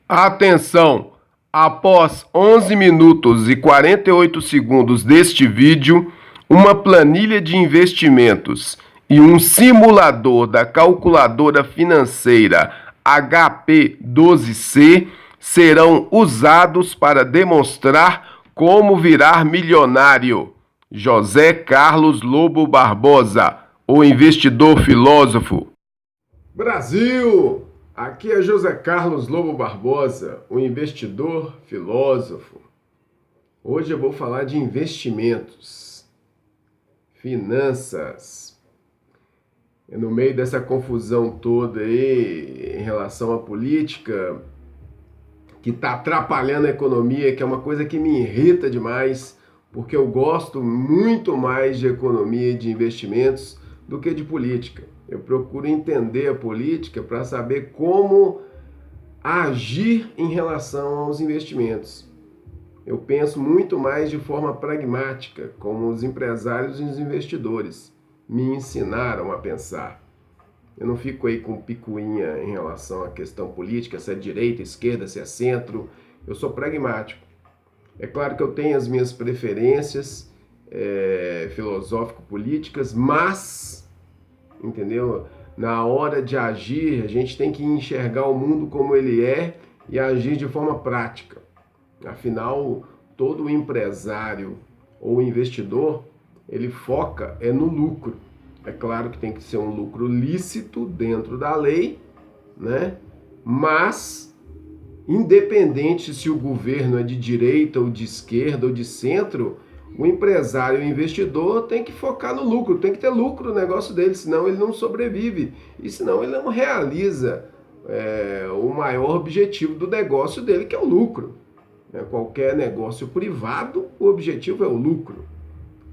Atenção! Após 11 minutos e 48 segundos deste vídeo, uma planilha de investimentos e um simulador da calculadora financeira HP12C serão usados para demonstrar como virar milionário. José Carlos Lobo Barbosa, o investidor filósofo. Brasil! Aqui é José Carlos Lobo Barbosa, o investidor filósofo. Hoje eu vou falar de investimentos, finanças. E no meio dessa confusão toda aí em relação à política, que está atrapalhando a economia, que é uma coisa que me irrita demais, porque eu gosto muito mais de economia e de investimentos do que de política. Eu procuro entender a política para saber como agir em relação aos investimentos. Eu penso muito mais de forma pragmática, como os empresários e os investidores me ensinaram a pensar. Eu não fico aí com picuinha em relação à questão política, se é direita, esquerda, se é centro. Eu sou pragmático. É claro que eu tenho as minhas preferências filosófico-políticas, mas, entendeu? Na hora de agir, a gente tem que enxergar o mundo como ele é e agir de forma prática. Afinal, todo empresário ou investidor, ele foca no lucro. É claro que tem que ser um lucro lícito dentro da lei, né? Mas, independente se o governo é de direita ou de esquerda ou de centro, o empresário e o investidor tem que focar no lucro, tem que ter lucro no negócio dele, senão ele não sobrevive e senão ele não realiza o maior objetivo do negócio dele, que é o lucro. Qualquer negócio privado, o objetivo é o lucro.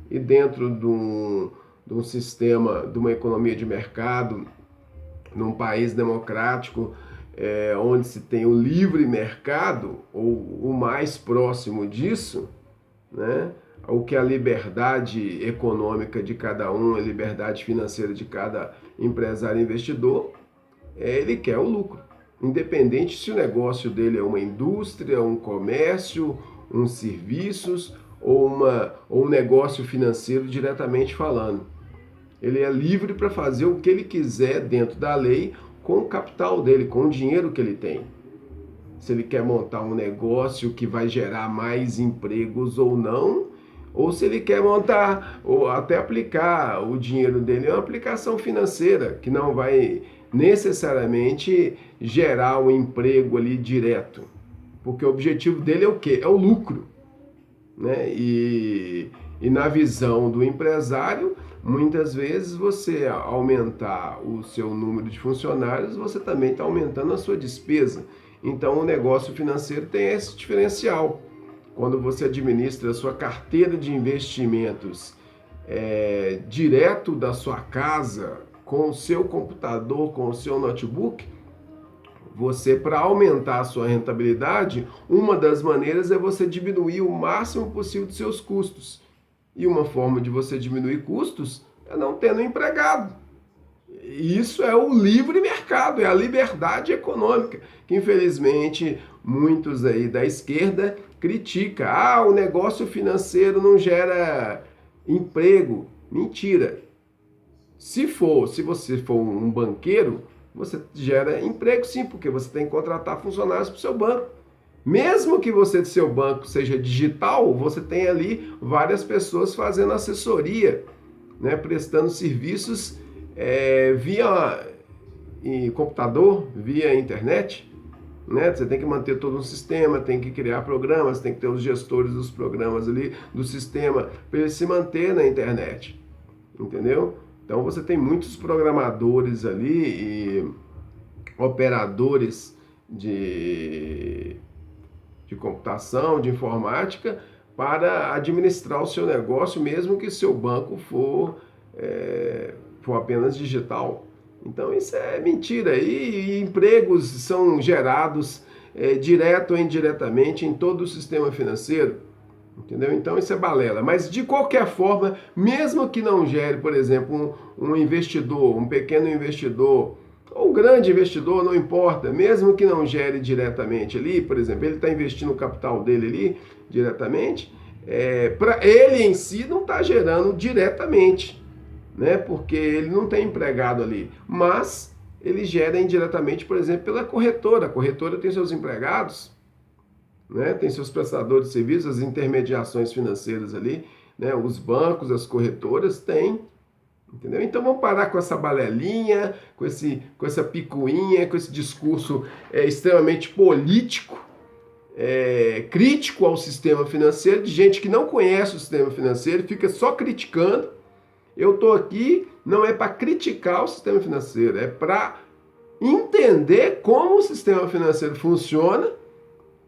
E dentro de um sistema, de uma economia de mercado, num país democrático, onde se tem o livre mercado, ou o mais próximo disso, né? O que é a liberdade econômica de cada um, a liberdade financeira de cada empresário e investidor, ele quer o lucro. Independente se o negócio dele é uma indústria, um comércio, uns serviços ou um negócio financeiro diretamente falando. Ele é livre para fazer o que ele quiser dentro da lei com o capital dele, com o dinheiro que ele tem. Se ele quer montar um negócio que vai gerar mais empregos ou não, ou se ele quer montar ou até aplicar o dinheiro dele em uma aplicação financeira que não vai necessariamente gerar um emprego ali direto. Porque o objetivo dele é o quê? É o lucro, né? E na visão do empresário, muitas vezes você aumentar o seu número de funcionários, você também está aumentando a sua despesa. Então o negócio financeiro tem esse diferencial. Quando você administra a sua carteira de investimentos direto da sua casa, com o seu computador, com o seu notebook, você, para aumentar a sua rentabilidade, uma das maneiras é você diminuir o máximo possível dos seus custos. E uma forma de você diminuir custos é não tendo empregado. Isso é o livre mercado, é a liberdade econômica, que infelizmente muitos aí da esquerda criticam. O negócio financeiro não gera emprego. Mentira. Se você for um banqueiro, você gera emprego sim, porque você tem que contratar funcionários para o seu banco. Mesmo que você, seu banco seja digital, você tem ali várias pessoas fazendo assessoria, né, prestando serviços via computador, via internet, né? Você tem que manter todo um sistema, tem que criar programas, tem que ter os gestores dos programas ali, do sistema, para ele se manter na internet, entendeu? Então você tem muitos programadores ali e operadores de computação, de informática, para administrar o seu negócio, mesmo que seu banco for apenas digital. Então isso é mentira. E empregos são gerados direto ou indiretamente em todo o sistema financeiro. Entendeu? Então isso é balela. Mas de qualquer forma, mesmo que não gere, por exemplo, um investidor, um pequeno investidor ou grande investidor, não importa, mesmo que não gere diretamente ali, por exemplo, ele está investindo o capital dele ali diretamente, para ele em si não está gerando diretamente, né? Porque ele não tem empregado ali, mas ele gera indiretamente, por exemplo, pela corretora. A corretora tem seus empregados, né? Tem seus prestadores de serviços, as intermediações financeiras ali, né? Os bancos, as corretoras têm. Entendeu? Então vamos parar com essa balelinha, com essa picuinha, com esse discurso extremamente político, crítico ao sistema financeiro, de gente que não conhece o sistema financeiro, fica só criticando. Eu estou aqui, não é para criticar o sistema financeiro, é para entender como o sistema financeiro funciona,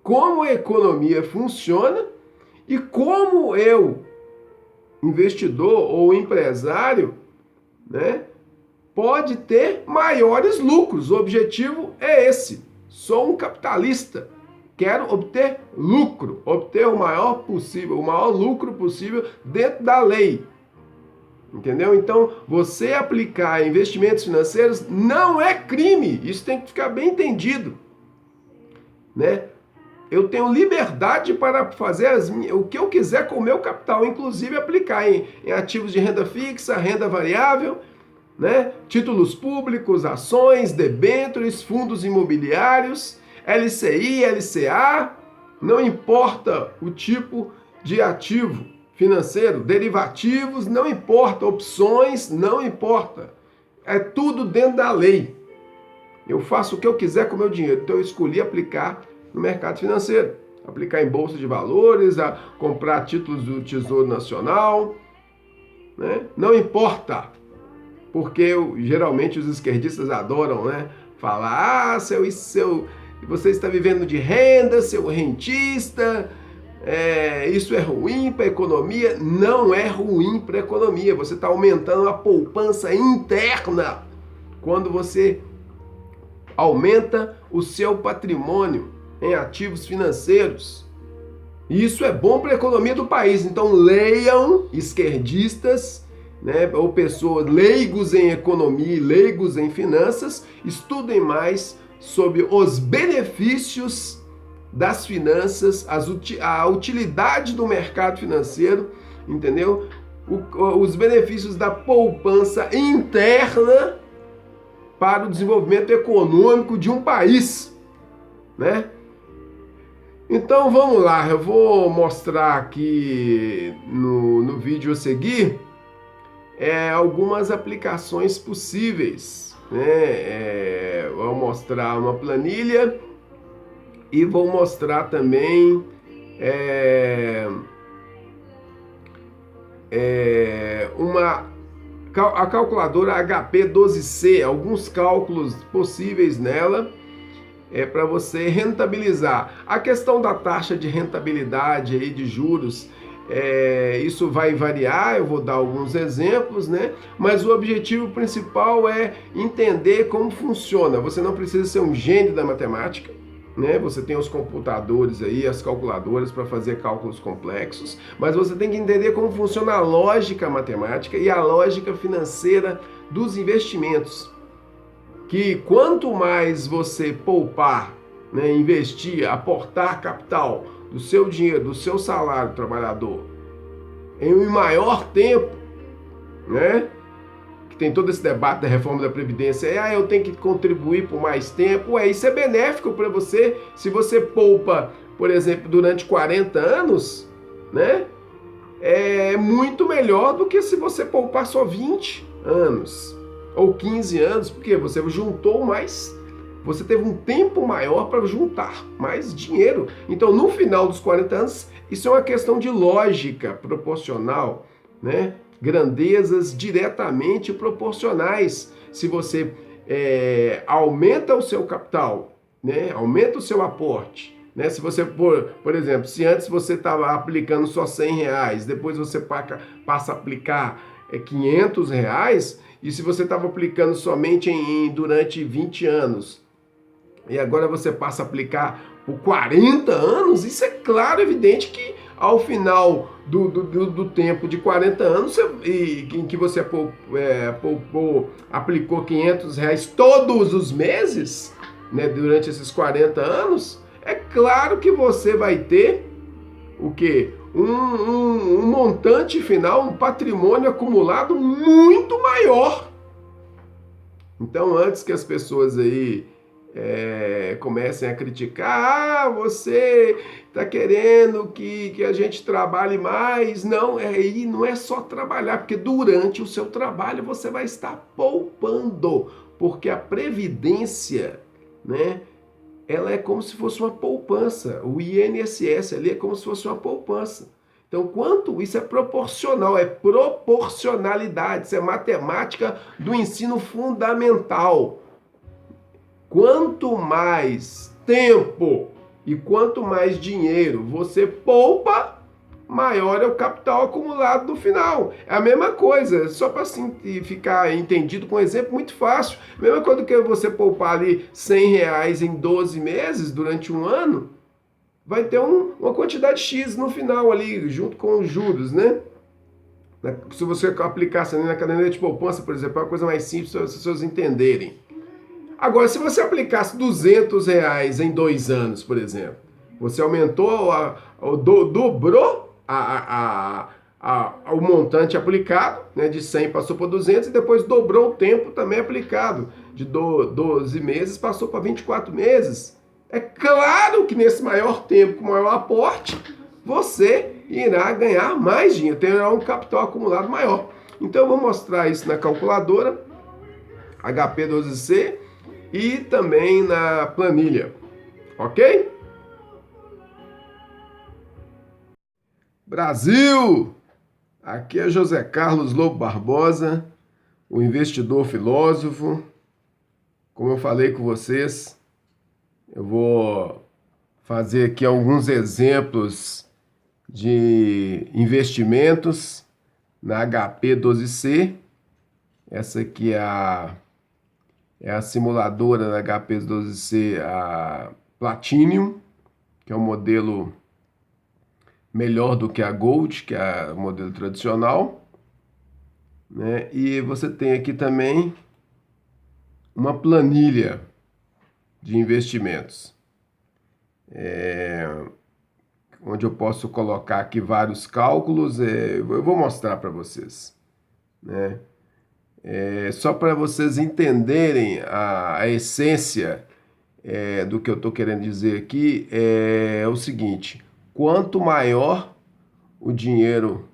como a economia funciona e como eu, investidor ou empresário, né, pode ter maiores lucros. O objetivo é esse. Sou um capitalista. Quero obter lucro, obter o maior lucro possível dentro da lei. Entendeu? Então, você aplicar investimentos financeiros não é crime. Isso tem que ficar bem entendido, né? Eu tenho liberdade para fazer o que eu quiser com o meu capital, inclusive aplicar em ativos de renda fixa, renda variável, né? Títulos públicos, ações, debêntures, fundos imobiliários, LCI, LCA, não importa o tipo de ativo financeiro, derivativos, não importa, opções, não importa. É tudo dentro da lei. Eu faço o que eu quiser com o meu dinheiro, então eu escolhi aplicar no mercado financeiro, aplicar em bolsa de valores, a comprar títulos do Tesouro Nacional, né? Não importa, porque geralmente os esquerdistas adoram, né, falar, você está vivendo de renda, seu rentista, isso é ruim para a economia. Não é ruim para a economia, você está aumentando a poupança interna quando você aumenta o seu patrimônio em ativos financeiros. Isso é bom para a economia do país. Então leiam, esquerdistas, né, ou pessoas leigos em economia e leigos em finanças, estudem mais sobre os benefícios das finanças, a utilidade do mercado financeiro, entendeu? Os benefícios da poupança interna para o desenvolvimento econômico de um país, né? Então vamos lá, eu vou mostrar aqui no vídeo a seguir algumas aplicações possíveis, né? Vou mostrar uma planilha e vou mostrar também a calculadora HP12C, alguns cálculos possíveis nela, para você rentabilizar. A questão da taxa de rentabilidade aí de juros, isso vai variar, eu vou dar alguns exemplos, né? Mas o objetivo principal é entender como funciona. Você não precisa ser um gênio da matemática, né? Você tem os computadores aí, as calculadoras para fazer cálculos complexos, mas você tem que entender como funciona a lógica matemática e a lógica financeira dos investimentos. Que quanto mais você poupar, né, investir, aportar capital do seu dinheiro, do seu salário trabalhador, em um maior tempo, né? Que tem todo esse debate da reforma da Previdência, eu tenho que contribuir por mais tempo, isso é benéfico para você, se você poupa, por exemplo, durante 40 anos, né? É muito melhor do que se você poupar só 20 anos. Ou 15 anos, porque você juntou mais, você teve um tempo maior para juntar mais dinheiro. Então, no final dos 40 anos, isso é uma questão de lógica proporcional, né? Grandezas diretamente proporcionais. Se você aumenta o seu capital, né? Aumenta o seu aporte, né? Se você, por exemplo, se antes você estava aplicando só R$100, depois você passa a aplicar R$500, e se você estava aplicando somente durante 20 anos, e agora você passa a aplicar por 40 anos, isso é claro, evidente que ao final do tempo de 40 anos, em que você aplicou R$ 500 todos os meses, né, durante esses 40 anos, é claro que você vai ter o quê? Um montante final, um patrimônio acumulado muito maior. Então, antes que as pessoas aí comecem a criticar, você está querendo que a gente trabalhe mais. Não, não é só trabalhar, porque durante o seu trabalho você vai estar poupando, porque a previdência, né, ela é como se fosse uma poupança. O INSS ali é como se fosse uma poupança. Então, quanto isso é proporcional, é proporcionalidade, isso é matemática do ensino fundamental. Quanto mais tempo e quanto mais dinheiro você poupa, maior é o capital acumulado no final. É a mesma coisa, só para ficar entendido com um exemplo muito fácil. A mesma coisa que você poupar ali R$ 100 em 12 meses durante um ano, vai ter uma quantidade X no final ali, junto com os juros, né? Se você aplicasse ali na caderneta de poupança, por exemplo, é uma coisa mais simples para as pessoas entenderem. Agora, se você aplicasse R$ 200 em 2 anos, por exemplo, você aumentou, dobrou o montante aplicado, né, de 100 passou para 200 e depois dobrou o tempo também aplicado, de 12 meses passou para 24 meses. É claro que nesse maior tempo, com maior aporte, você irá ganhar mais dinheiro, terá um capital acumulado maior. Então eu vou mostrar isso na calculadora HP12C e também na planilha, ok? Brasil! Aqui é José Carlos Lobo Barbosa, o investidor filósofo. Como eu falei com vocês, eu vou fazer aqui alguns exemplos de investimentos na HP12C. Essa aqui é a simuladora da HP12C, a Platinum, que é um modelo melhor do que a Gold, que é o modelo tradicional, né? E você tem aqui também uma planilha de investimentos, onde eu posso colocar aqui vários cálculos. Eu vou mostrar para vocês, né? Só para vocês entenderem a essência do que eu estou querendo dizer aqui, é o seguinte: quanto maior o dinheiro,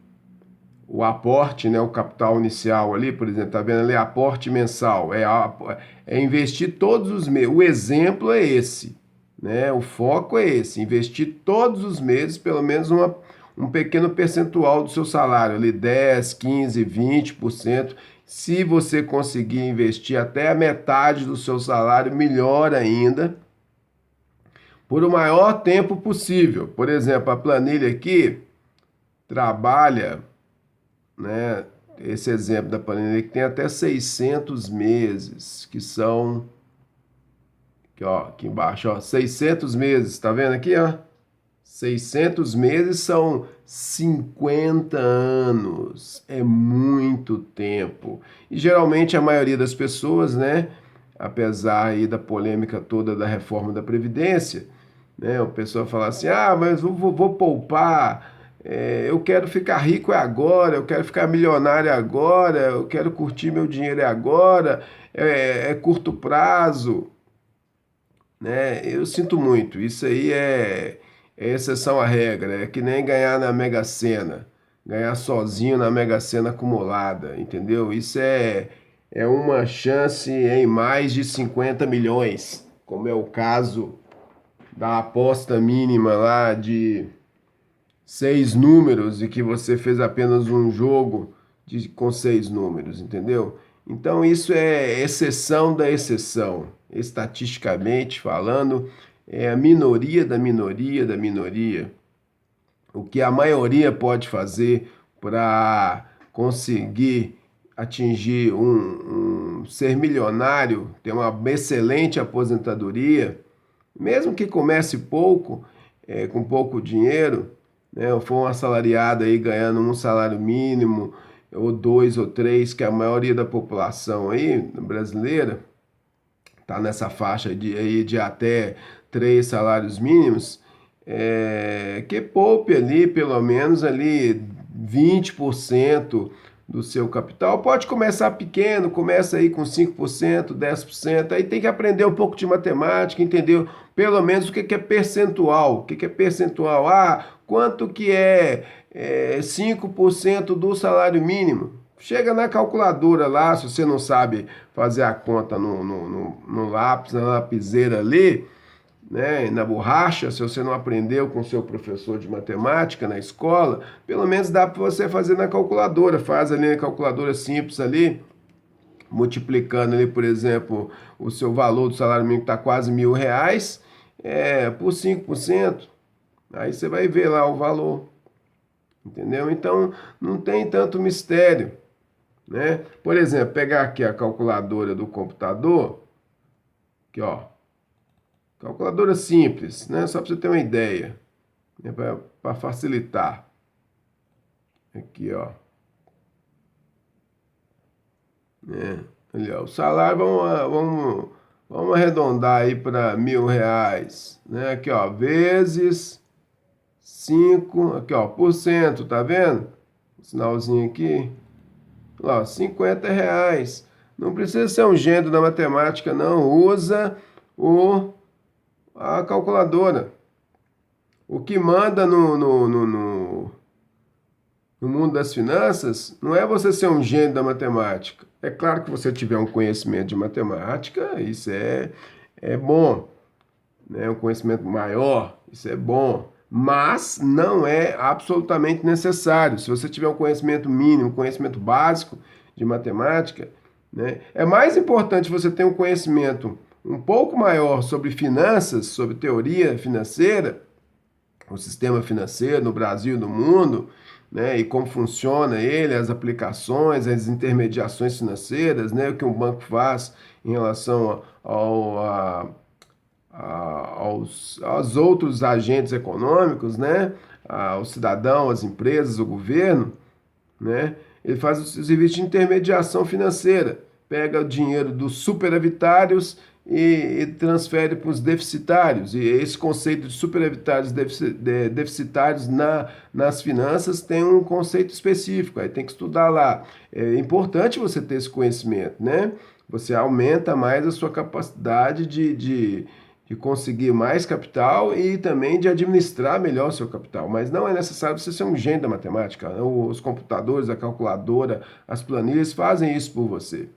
o aporte, né, o capital inicial ali, por exemplo, tá vendo ali, aporte mensal, é investir todos os meses. O exemplo é esse, né? O foco é esse, investir todos os meses, pelo menos um pequeno percentual do seu salário, ali 10, 15, 20%. Se você conseguir investir até a metade do seu salário, melhor ainda, por o maior tempo possível. Por exemplo, a planilha aqui trabalha, né, esse exemplo da planilha que tem até 600 meses, que são, aqui embaixo, 600 meses, tá vendo aqui, ó? 600 meses são 50 anos, é muito tempo. E geralmente a maioria das pessoas, né, apesar aí da polêmica toda da reforma da Previdência, né, o pessoal fala assim, mas vou poupar, eu quero ficar rico agora, eu quero ficar milionário agora, eu quero curtir meu dinheiro agora, é curto prazo, né? Eu sinto muito, isso aí é exceção à regra, é que nem ganhar na Mega Sena, ganhar sozinho na Mega Sena acumulada, entendeu? Isso é uma chance em mais de 50 milhões, como é o caso da aposta mínima lá de 6 números e que você fez apenas um jogo com 6 números, entendeu? Então isso é exceção da exceção, estatisticamente falando, é a minoria da minoria da minoria. O que a maioria pode fazer para conseguir atingir ser milionário, ter uma excelente aposentadoria, mesmo que comece pouco, com pouco dinheiro, né, ou for um assalariado aí ganhando um salário mínimo, ou dois ou três, que é a maioria da população aí brasileira está nessa faixa de até 3 salários mínimos, que poupe ali pelo menos ali 20% do seu capital. Pode começar pequeno, começa aí com 5%, 10%, aí tem que aprender um pouco de matemática, entender pelo menos o que é percentual. O que é percentual? Quanto que é 5% do salário mínimo? Chega na calculadora lá, se você não sabe fazer a conta no lápis, na lapiseira ali, né, na borracha, se você não aprendeu com o seu professor de matemática na escola, pelo menos dá para você fazer na calculadora. Faz ali na calculadora simples ali, multiplicando ali, por exemplo, o seu valor do salário mínimo que está quase R$ 1.000, por 5%, aí você vai ver lá o valor, entendeu? Então, não tem tanto mistério, né? Por exemplo, pegar aqui a calculadora do computador, aqui ó, calculadora simples, né? Só para você ter uma ideia, né? Para facilitar. Aqui ó, né? Ali, ó, o salário, vamos arredondar aí para R$ 1.000, né? Aqui ó, vezes 5, aqui ó, por cento, tá vendo? Um sinalzinho aqui. Ó, R$ 50. Não precisa ser um gênio da matemática, não. Usa a calculadora. O que manda no mundo das finanças não é você ser um gênio da matemática. É claro que você tiver um conhecimento de matemática, isso é bom, né? Um conhecimento maior, isso é bom. Mas não é absolutamente necessário. Se você tiver um conhecimento mínimo, um conhecimento básico de matemática, né, é mais importante você ter um conhecimento um pouco maior sobre finanças, sobre teoria financeira, o sistema financeiro no Brasil e no mundo, né, e como funciona ele, as aplicações, as intermediações financeiras, né, o que um banco faz em relação aos outros agentes econômicos, né? Ao cidadão, às empresas, o governo, né? Ele faz o serviço de intermediação financeira, pega o dinheiro dos superavitários e transfere para os deficitários. E esse conceito de superavitários deficitários nas finanças tem um conceito específico, aí tem que estudar lá. É importante você ter esse conhecimento, né? Você aumenta mais a sua capacidade de conseguir mais capital e também de administrar melhor o seu capital. Mas não é necessário você ser um gênio da matemática. Os computadores, a calculadora, as planilhas fazem isso por você.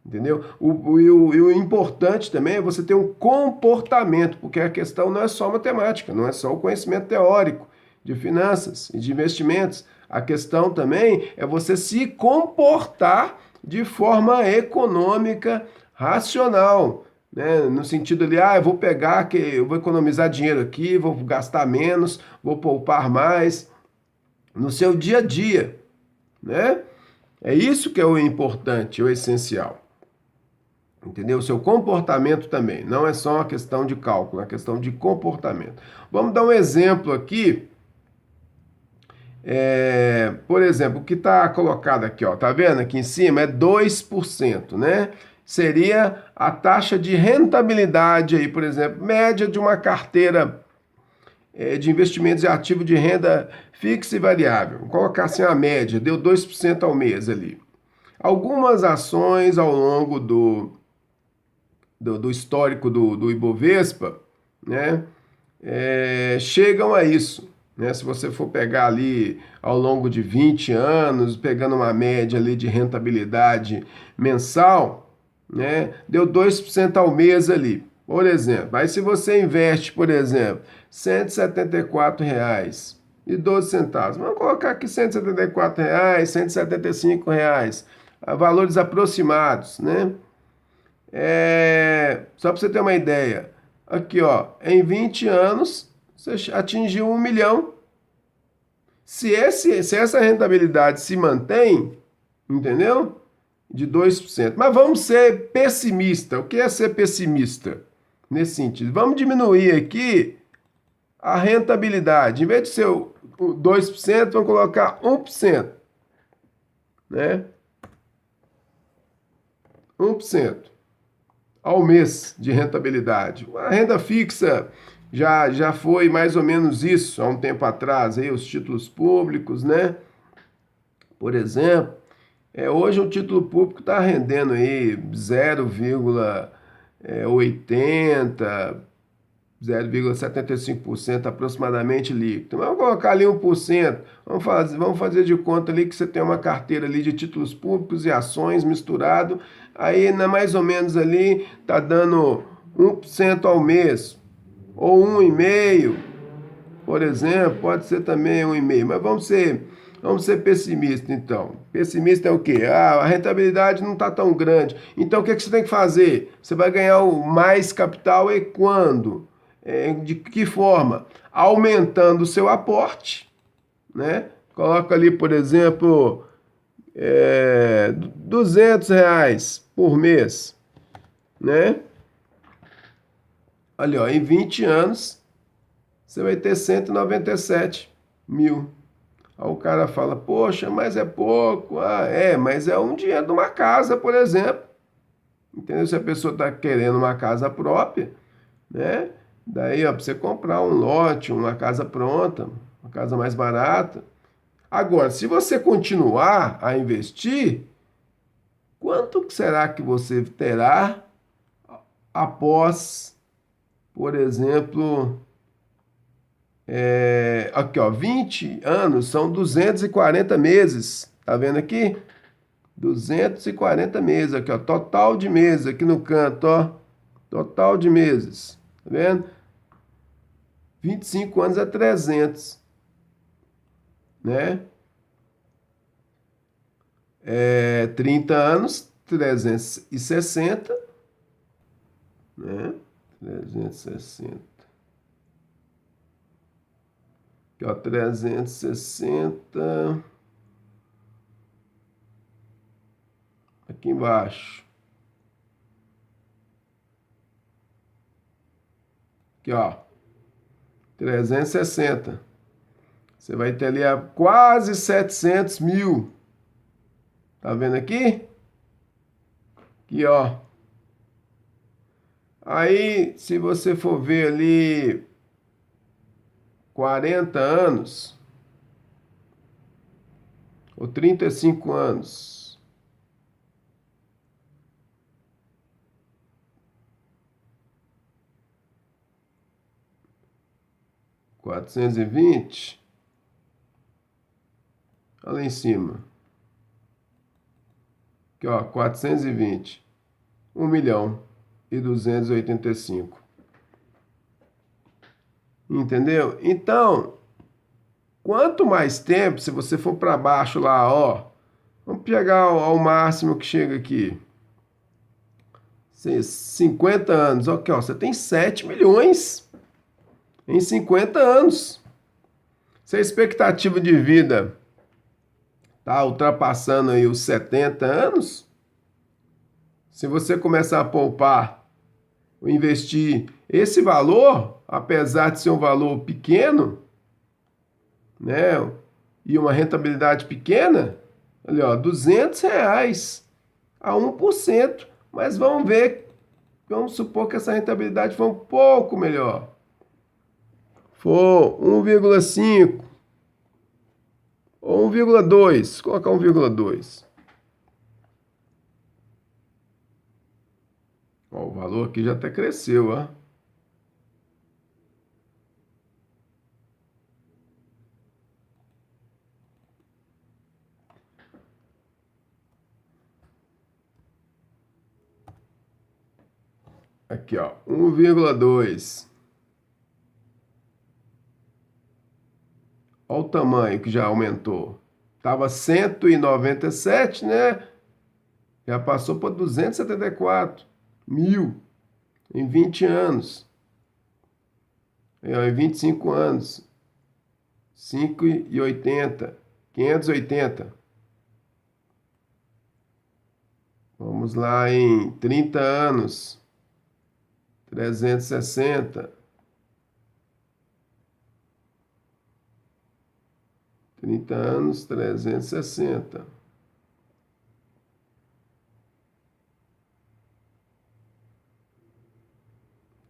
Entendeu? O importante também é você ter um comportamento, porque a questão não é só matemática, não é só o conhecimento teórico de finanças e de investimentos. A questão também é você se comportar de forma econômica, racional, né? No sentido ali, eu vou pegar, eu vou economizar dinheiro aqui, vou gastar menos, vou poupar mais no seu dia a dia, né? É isso que é o importante, o essencial. Entendeu? O seu comportamento também, não é só uma questão de cálculo, é uma questão de comportamento. Vamos dar um exemplo aqui. Por exemplo, o que está colocado aqui, ó, tá vendo aqui em cima é 2%, né? Seria a taxa de rentabilidade aí, por exemplo, média de uma carteira de investimentos e ativo de renda fixa e variável. Vou colocar assim a média, deu 2% ao mês ali. Algumas ações ao longo do histórico do Ibovespa, né, chegam a isso. Né? Se você for pegar ali ao longo de 20 anos, pegando uma média ali de rentabilidade mensal, né, deu 2% ao mês ali, por exemplo. Aí se você investe, por exemplo, R$ 174,12, vamos colocar aqui R$ 174, R$ 175, valores aproximados, né? Só para você ter uma ideia, aqui ó, em 20 anos você atingiu 1 milhão. Se essa rentabilidade se mantém, entendeu? De 2%. Mas vamos ser pessimista. O que é ser pessimista? Nesse sentido, vamos diminuir aqui a rentabilidade. Em vez de ser 2%, vamos colocar 1%, né? 1% ao mês de rentabilidade. A renda fixa já foi mais ou menos isso há um tempo atrás, aí, os títulos públicos, né? Por exemplo, hoje o título público está rendendo aí 0,80, 0,75% aproximadamente líquido. Então, vamos colocar ali 1%. Vamos fazer de conta ali que você tem uma carteira ali de títulos públicos e ações misturado. Aí, mais ou menos ali, está dando 1% ao mês. Ou 1,5%, por exemplo. Pode ser também 1,5%. Mas vamos ser pessimistas, então. Pessimista é o quê? A rentabilidade não está tão grande. Então, o que você tem que fazer? Você vai ganhar o mais capital e quando? De que forma? Aumentando o seu aporte, né? Coloca ali, por exemplo, R$ 200 por mês, né? Olha, ó, em 20 anos, você vai ter 197 mil. Aí o cara fala, poxa, mas é pouco. Mas é um dinheiro de uma casa, por exemplo. Entendeu? Se a pessoa está querendo uma casa própria, né? Daí, ó, para você comprar um lote, uma casa pronta, uma casa mais barata. Agora, se você continuar a investir, quanto será que você terá após, por exemplo, aqui, ó, 20 anos são 240 meses. Tá vendo aqui? 240 meses aqui, ó, total de meses aqui no canto, ó. Total de meses. Tá vendo? 25 anos é 300, né? 30 anos, 360, né? 360. Aqui, ó, 360. Aqui embaixo. Aqui, ó. 360. Você vai ter ali quase 700 mil. Tá vendo aqui? Aqui, ó. Aí, se você for ver ali 40 anos ou 35 anos, R$ 420, olha lá em cima. Aqui, ó, 420. 1.285.000. Entendeu? Então, quanto mais tempo, se você for para baixo lá, ó, vamos pegar ao máximo que chega aqui. 50 anos, aqui, ó, você tem 7 milhões em 50 anos. Se a expectativa de vida tá ultrapassando aí os 70 anos, se você começar a poupar, investir esse valor, apesar de ser um valor pequeno, né, e uma rentabilidade pequena, olha, ó, R$ 200 a 1%, mas vamos ver, vamos supor que essa rentabilidade for um pouco melhor, for 1,5 ou 1,2, colocar 1,2. Ó, o valor aqui já até cresceu, ó. Aqui, ó, 1,2. Olha o tamanho que já aumentou. Tava 197, né? Já passou para 274 mil em 20 anos. Em 25 anos. 5,80. 580. Vamos lá em 30 anos. 360. 30 anos, 360.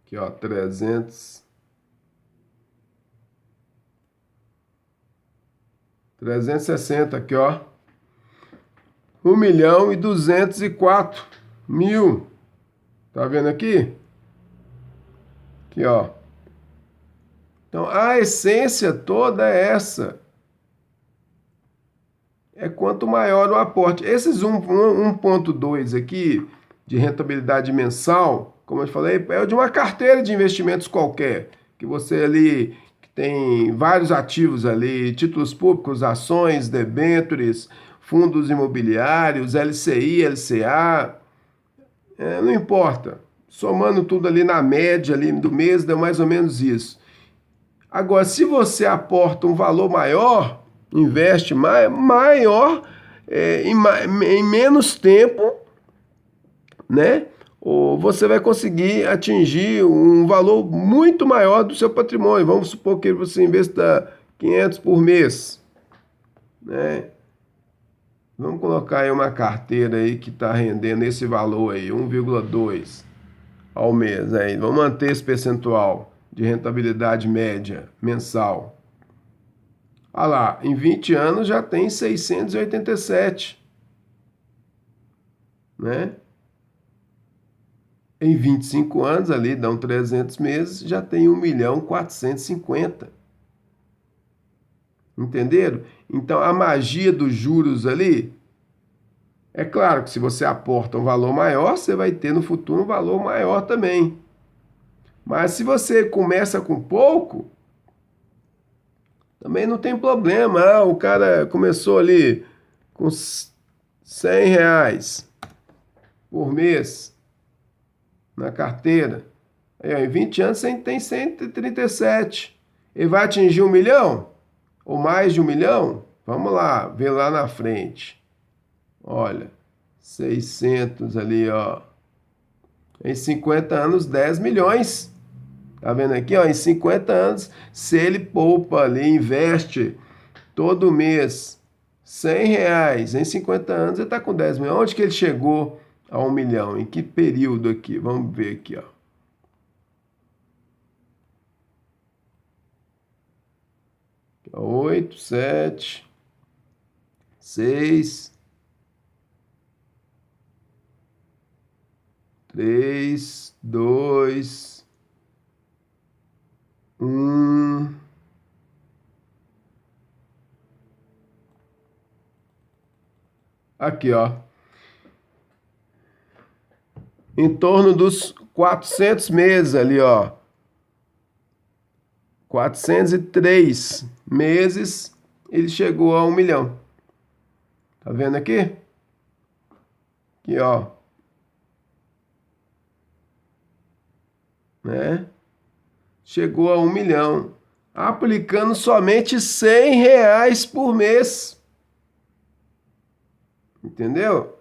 Aqui, ó, 360 aqui, ó. 1.204.000. Tá vendo aqui? Aqui, ó. Então, a essência toda é essa. É quanto maior o aporte. Esses 1,2 aqui, de rentabilidade mensal, como eu falei, é de uma carteira de investimentos qualquer. Que você ali que tem vários ativos ali, títulos públicos, ações, debêntures, fundos imobiliários, LCI, LCA, não importa. Somando tudo ali na média ali do mês, deu mais ou menos isso. Agora, se você aporta um valor maior, investe maior, em menos tempo, né? Ou você vai conseguir atingir um valor muito maior do seu patrimônio. Vamos supor que você investa 500 por mês, né? Vamos colocar aí uma carteira aí que está rendendo esse valor aí, 1,2 ao mês. Aí. Vamos manter esse percentual de rentabilidade média mensal. Olha lá, em 20 anos já tem 687, né? Em 25 anos ali, dão 300 meses, já tem 1.450.000. Entenderam? Então, a magia dos juros ali, é claro que se você aporta um valor maior, você vai ter no futuro um valor maior também. Mas se você começa com pouco, também não tem problema. Ah, o cara começou ali com R$ 100 por mês na carteira. Aí, ó, em 20 anos você tem 137. Ele vai atingir 1 milhão? Ou mais de 1 milhão? Vamos lá, ver lá na frente. Olha, 600 ali, ó. Em 50 anos, 10 milhões. Tá vendo aqui, ó? Em 50 anos, se ele poupa ali, investe todo mês R$ 100, em 50 anos ele tá com 10 milhões. Onde que ele chegou a 1 milhão? Em que período aqui? Vamos ver aqui, ó. 8, 7, 6, 3, 2, 1. Aqui, ó. Em torno dos 400 meses ali, ó. 403 meses, ele chegou a 1 milhão. Tá vendo aqui? Aqui, ó. Né? Chegou a 1 milhão. Aplicando somente R$ 100 por mês. Entendeu?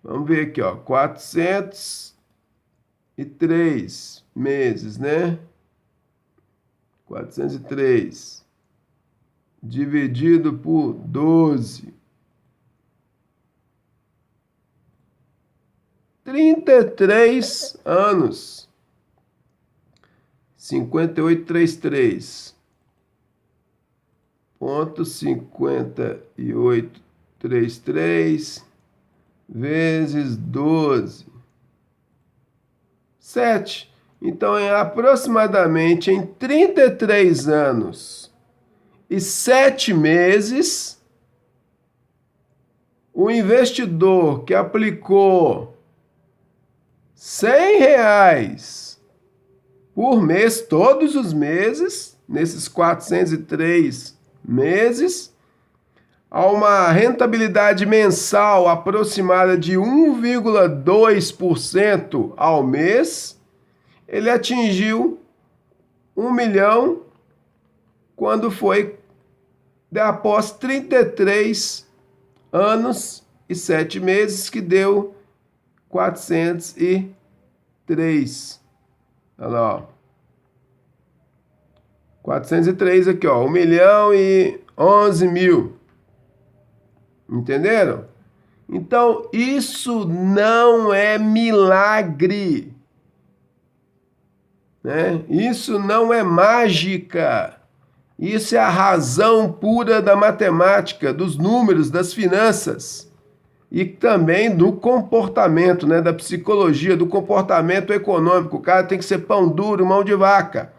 Vamos ver aqui, ó. 403 meses, né? 403 dividido por 12. 33 anos. 5833. Ponto 5833 vezes 12. 7. Então, é aproximadamente em 33 anos e 7 meses, o investidor que aplicou R$ 100 por mês, todos os meses, nesses 403 meses, a uma rentabilidade mensal aproximada de 1,2% ao mês, ele atingiu 1 milhão quando foi após 33 anos e 7 meses, que deu 403. Olha lá, ó. 403 aqui, ó, 1.011.000. Entenderam? Então, isso não é milagre, né? Isso não é mágica. Isso é a razão pura da matemática, dos números, das finanças e também do comportamento, né? Da psicologia, do comportamento econômico. O cara tem que ser pão duro, mão de vaca.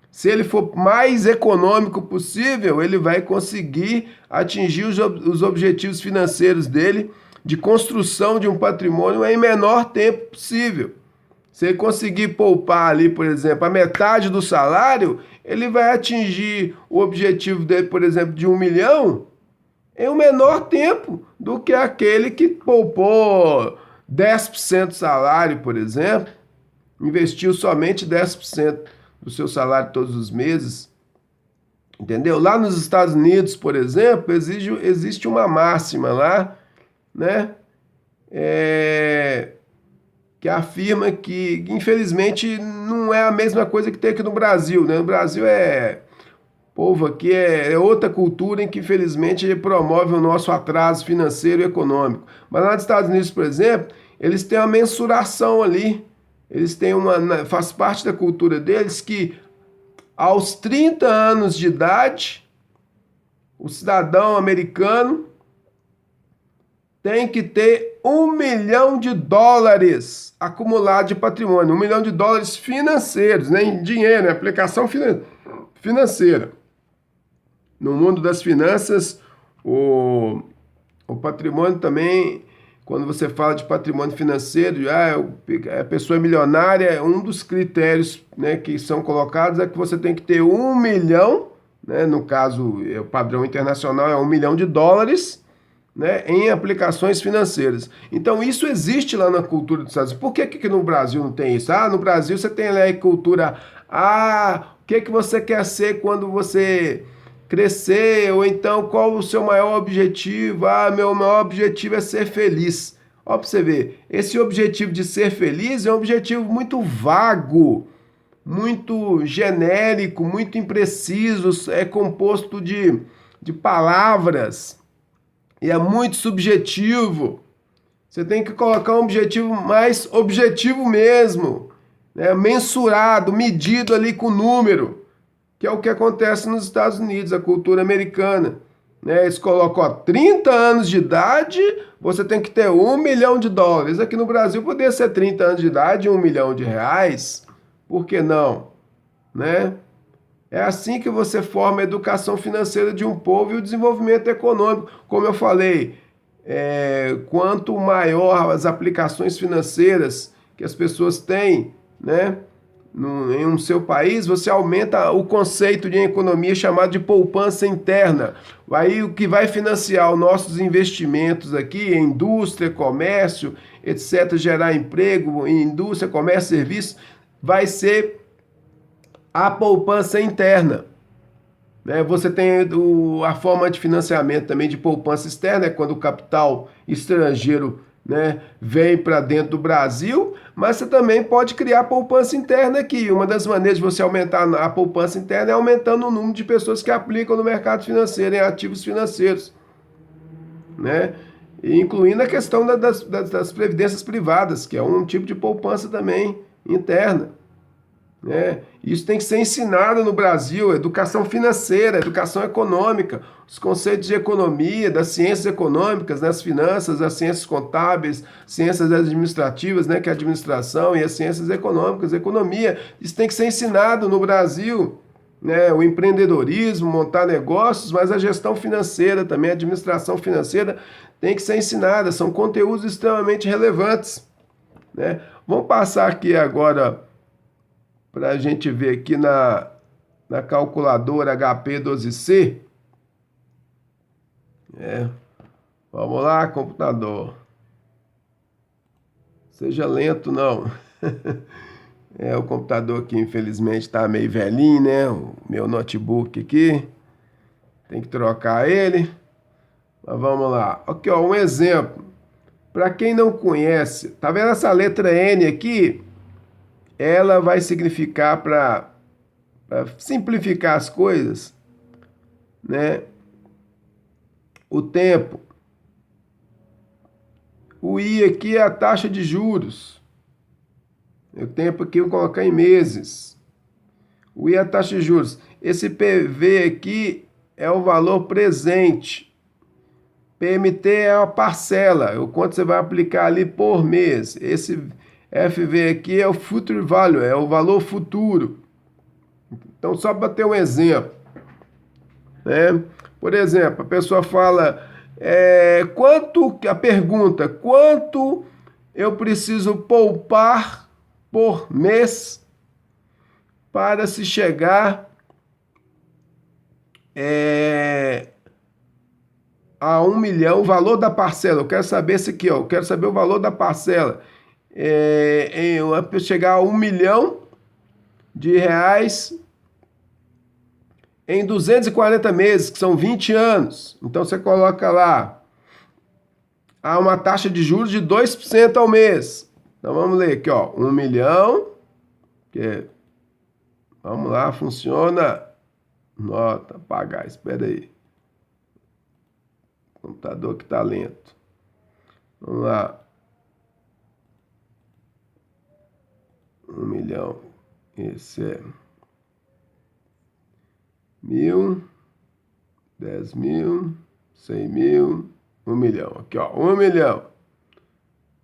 Se ele for mais econômico possível, ele vai conseguir atingir os objetivos financeiros dele de construção de um patrimônio em menor tempo possível. Se ele conseguir poupar ali, por exemplo, a metade do salário, ele vai atingir o objetivo dele, por exemplo, de 1 milhão em um menor tempo do que aquele que poupou 10% do salário, por exemplo, investiu somente 10% do seu salário todos os meses. Entendeu? Lá nos Estados Unidos, por exemplo, existe uma máxima lá, né? Que afirma que, infelizmente, não é a mesma coisa que tem aqui no Brasil, né? No Brasil povo aqui é outra cultura em que, infelizmente, promove o nosso atraso financeiro e econômico. Mas lá nos Estados Unidos, por exemplo, eles têm uma mensuração ali. Eles têm faz parte da cultura deles que aos 30 anos de idade, o cidadão americano tem que ter $1 milhão acumulado de patrimônio, $1 milhão financeiros, né? Em dinheiro, né? Aplicação financeira. No mundo das finanças, o patrimônio também, quando você fala de patrimônio financeiro, a pessoa é milionária, um dos critérios, né, que são colocados é que você tem que ter $1 milhão, né? No caso, o padrão internacional é $1 milhão, né, em aplicações financeiras. Então, isso existe lá na cultura dos Estados Unidos. Por que no Brasil não tem isso? No Brasil você tem lá a cultura, o que você quer ser quando você crescer, ou então qual o seu maior objetivo? Meu maior objetivo é ser feliz. Ó, pra você ver, esse objetivo de ser feliz é um objetivo muito vago, muito genérico, muito impreciso, é composto de palavras e é muito subjetivo. Você tem que colocar um objetivo mais objetivo mesmo, né? Mensurado, medido ali com número, que é o que acontece nos Estados Unidos, a cultura americana, né? Eles colocam, 30 anos de idade, você tem que ter $1 milhão. Aqui no Brasil poderia ser 30 anos de idade, R$1 milhão. Por que não? Né? É assim que você forma a educação financeira de um povo e o desenvolvimento econômico. Como eu falei, quanto maior as aplicações financeiras que as pessoas têm, né, em um seu país, você aumenta o conceito de economia chamado de poupança interna. Aí o que vai financiar os nossos investimentos aqui em indústria, comércio, etc., gerar emprego em indústria, comércio, serviço, vai ser a poupança interna. Né? Você tem a forma de financiamento também de poupança externa, quando o capital estrangeiro, né, vem para dentro do Brasil, mas você também pode criar poupança interna aqui. Uma das maneiras de você aumentar a poupança interna é aumentando o número de pessoas que aplicam no mercado financeiro, em ativos financeiros, né? Incluindo a questão das previdências privadas, que é um tipo de poupança também interna. Isso tem que ser ensinado no Brasil, educação financeira, educação econômica, os conceitos de economia, das ciências econômicas, das finanças, das ciências contábeis, ciências administrativas, né, que é a administração, e as ciências econômicas, economia, isso tem que ser ensinado no Brasil, né, o empreendedorismo, montar negócios, mas a gestão financeira também, a administração financeira tem que ser ensinada, são conteúdos extremamente relevantes, né? Vamos passar aqui agora para a gente ver aqui na calculadora HP12C. Vamos lá, computador. Seja lento, não. O computador aqui, infelizmente, está meio velhinho, né? O meu notebook aqui. Tem que trocar ele. Mas vamos lá. Aqui, ó, um exemplo. Para quem não conhece, tá vendo essa letra N aqui? Ela vai significar para para simplificar as coisas, né? O tempo. O I aqui é a taxa de juros. O tempo aqui eu vou colocar em meses. O I é a taxa de juros. Esse PV aqui é o valor presente. PMT é a parcela, o quanto você vai aplicar ali por mês. Esse FV aqui é o Future Value, é o valor futuro. Então, só para ter um exemplo, né? Por exemplo, a pessoa fala, a pergunta, quanto eu preciso poupar por mês para se chegar a 1 milhão, o valor da parcela. Eu quero saber esse aqui, ó, eu quero saber o valor da parcela. Chegar a 1 milhão de reais em 240 meses, que são 20 anos. Então, você coloca lá, há uma taxa de juros de 2% ao mês. Então, vamos ler aqui, ó, 1 milhão, vamos lá, funciona, nota, pagar, espera aí. O computador que tá lento. Vamos lá. 1 milhão, esse é 1.000, 10.000, 100.000, 1 milhão. Aqui, ó, 1 milhão.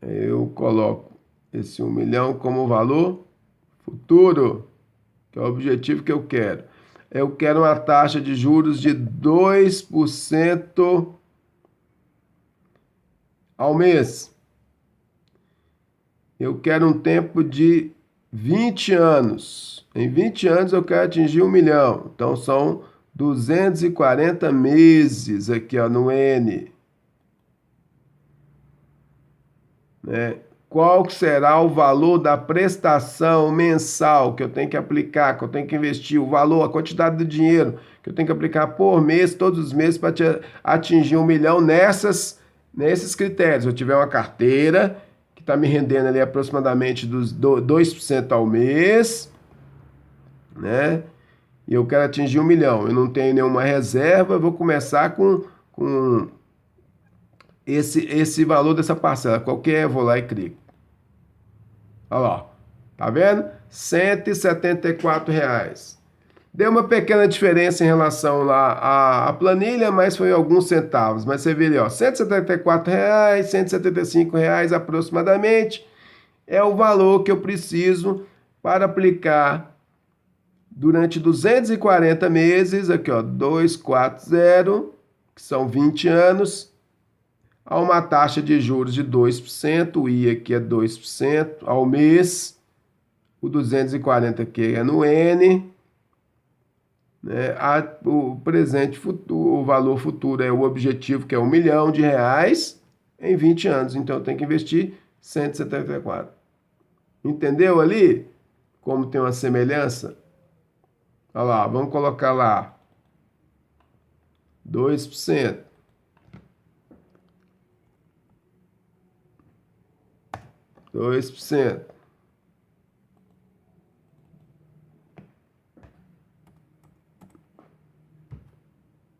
Eu coloco esse 1 milhão como valor futuro, que é o objetivo que eu quero. Eu quero uma taxa de juros de 2% ao mês. Eu quero um tempo de 20 anos. Em 20 anos eu quero atingir 1 milhão. Então são 240 meses aqui, ó, no N. Né? Qual será o valor da prestação mensal que eu tenho que aplicar, que eu tenho que investir, o valor, a quantidade de dinheiro que eu tenho que aplicar por mês, todos os meses, para atingir 1 milhão nesses critérios. Eu tiver uma carteira que está me rendendo ali aproximadamente dos 2% ao mês, né? E eu quero atingir 1 milhão. Eu não tenho nenhuma reserva, eu vou começar com esse valor dessa parcela. Qualquer, eu vou lá e clico. Olha lá, tá vendo? R$ 174. Deu uma pequena diferença em relação lá à planilha, mas foi alguns centavos. Mas você vê ali, ó, R$ 174, R$ 175 aproximadamente é o valor que eu preciso para aplicar durante 240 meses, aqui ó, 240, que são 20 anos, a uma taxa de juros de 2%, o I aqui é 2% ao mês, o 240 aqui é no N, né? O presente futuro, o valor futuro é o objetivo, que é R$ 1 milhão em 20 anos, então eu tenho que investir 174. Entendeu ali como tem uma semelhança? Olha lá, vamos colocar lá 2%. 2%.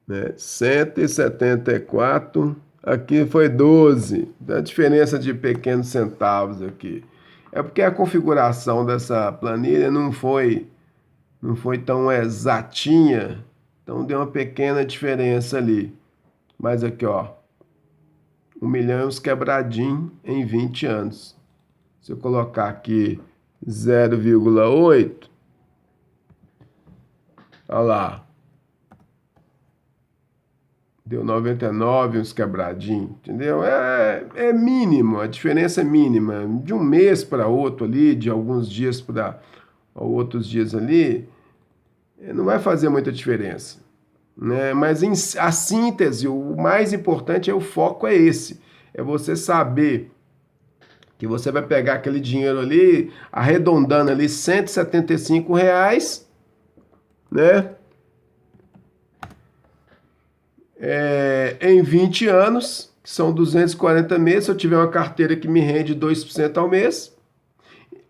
Né? 174, aqui foi 12. A diferença de pequenos centavos aqui. É porque a configuração dessa planilha não foi tão exatinha, então deu uma pequena diferença ali. Mas aqui, ó, 1 milhão e uns quebradinhos em 20 anos. Se eu colocar aqui 0,8, olha lá, deu 99 uns quebradinhos, entendeu? É mínimo, a diferença é mínima. De um mês para outro ali, de alguns dias para outros dias ali, não vai fazer muita diferença, né? Mas a síntese, o mais importante o foco é esse, é você saber que você vai pegar aquele dinheiro ali, arredondando ali, R$ 175, né? Em 20 anos, que são 240 meses, se eu tiver uma carteira que me rende 2% ao mês,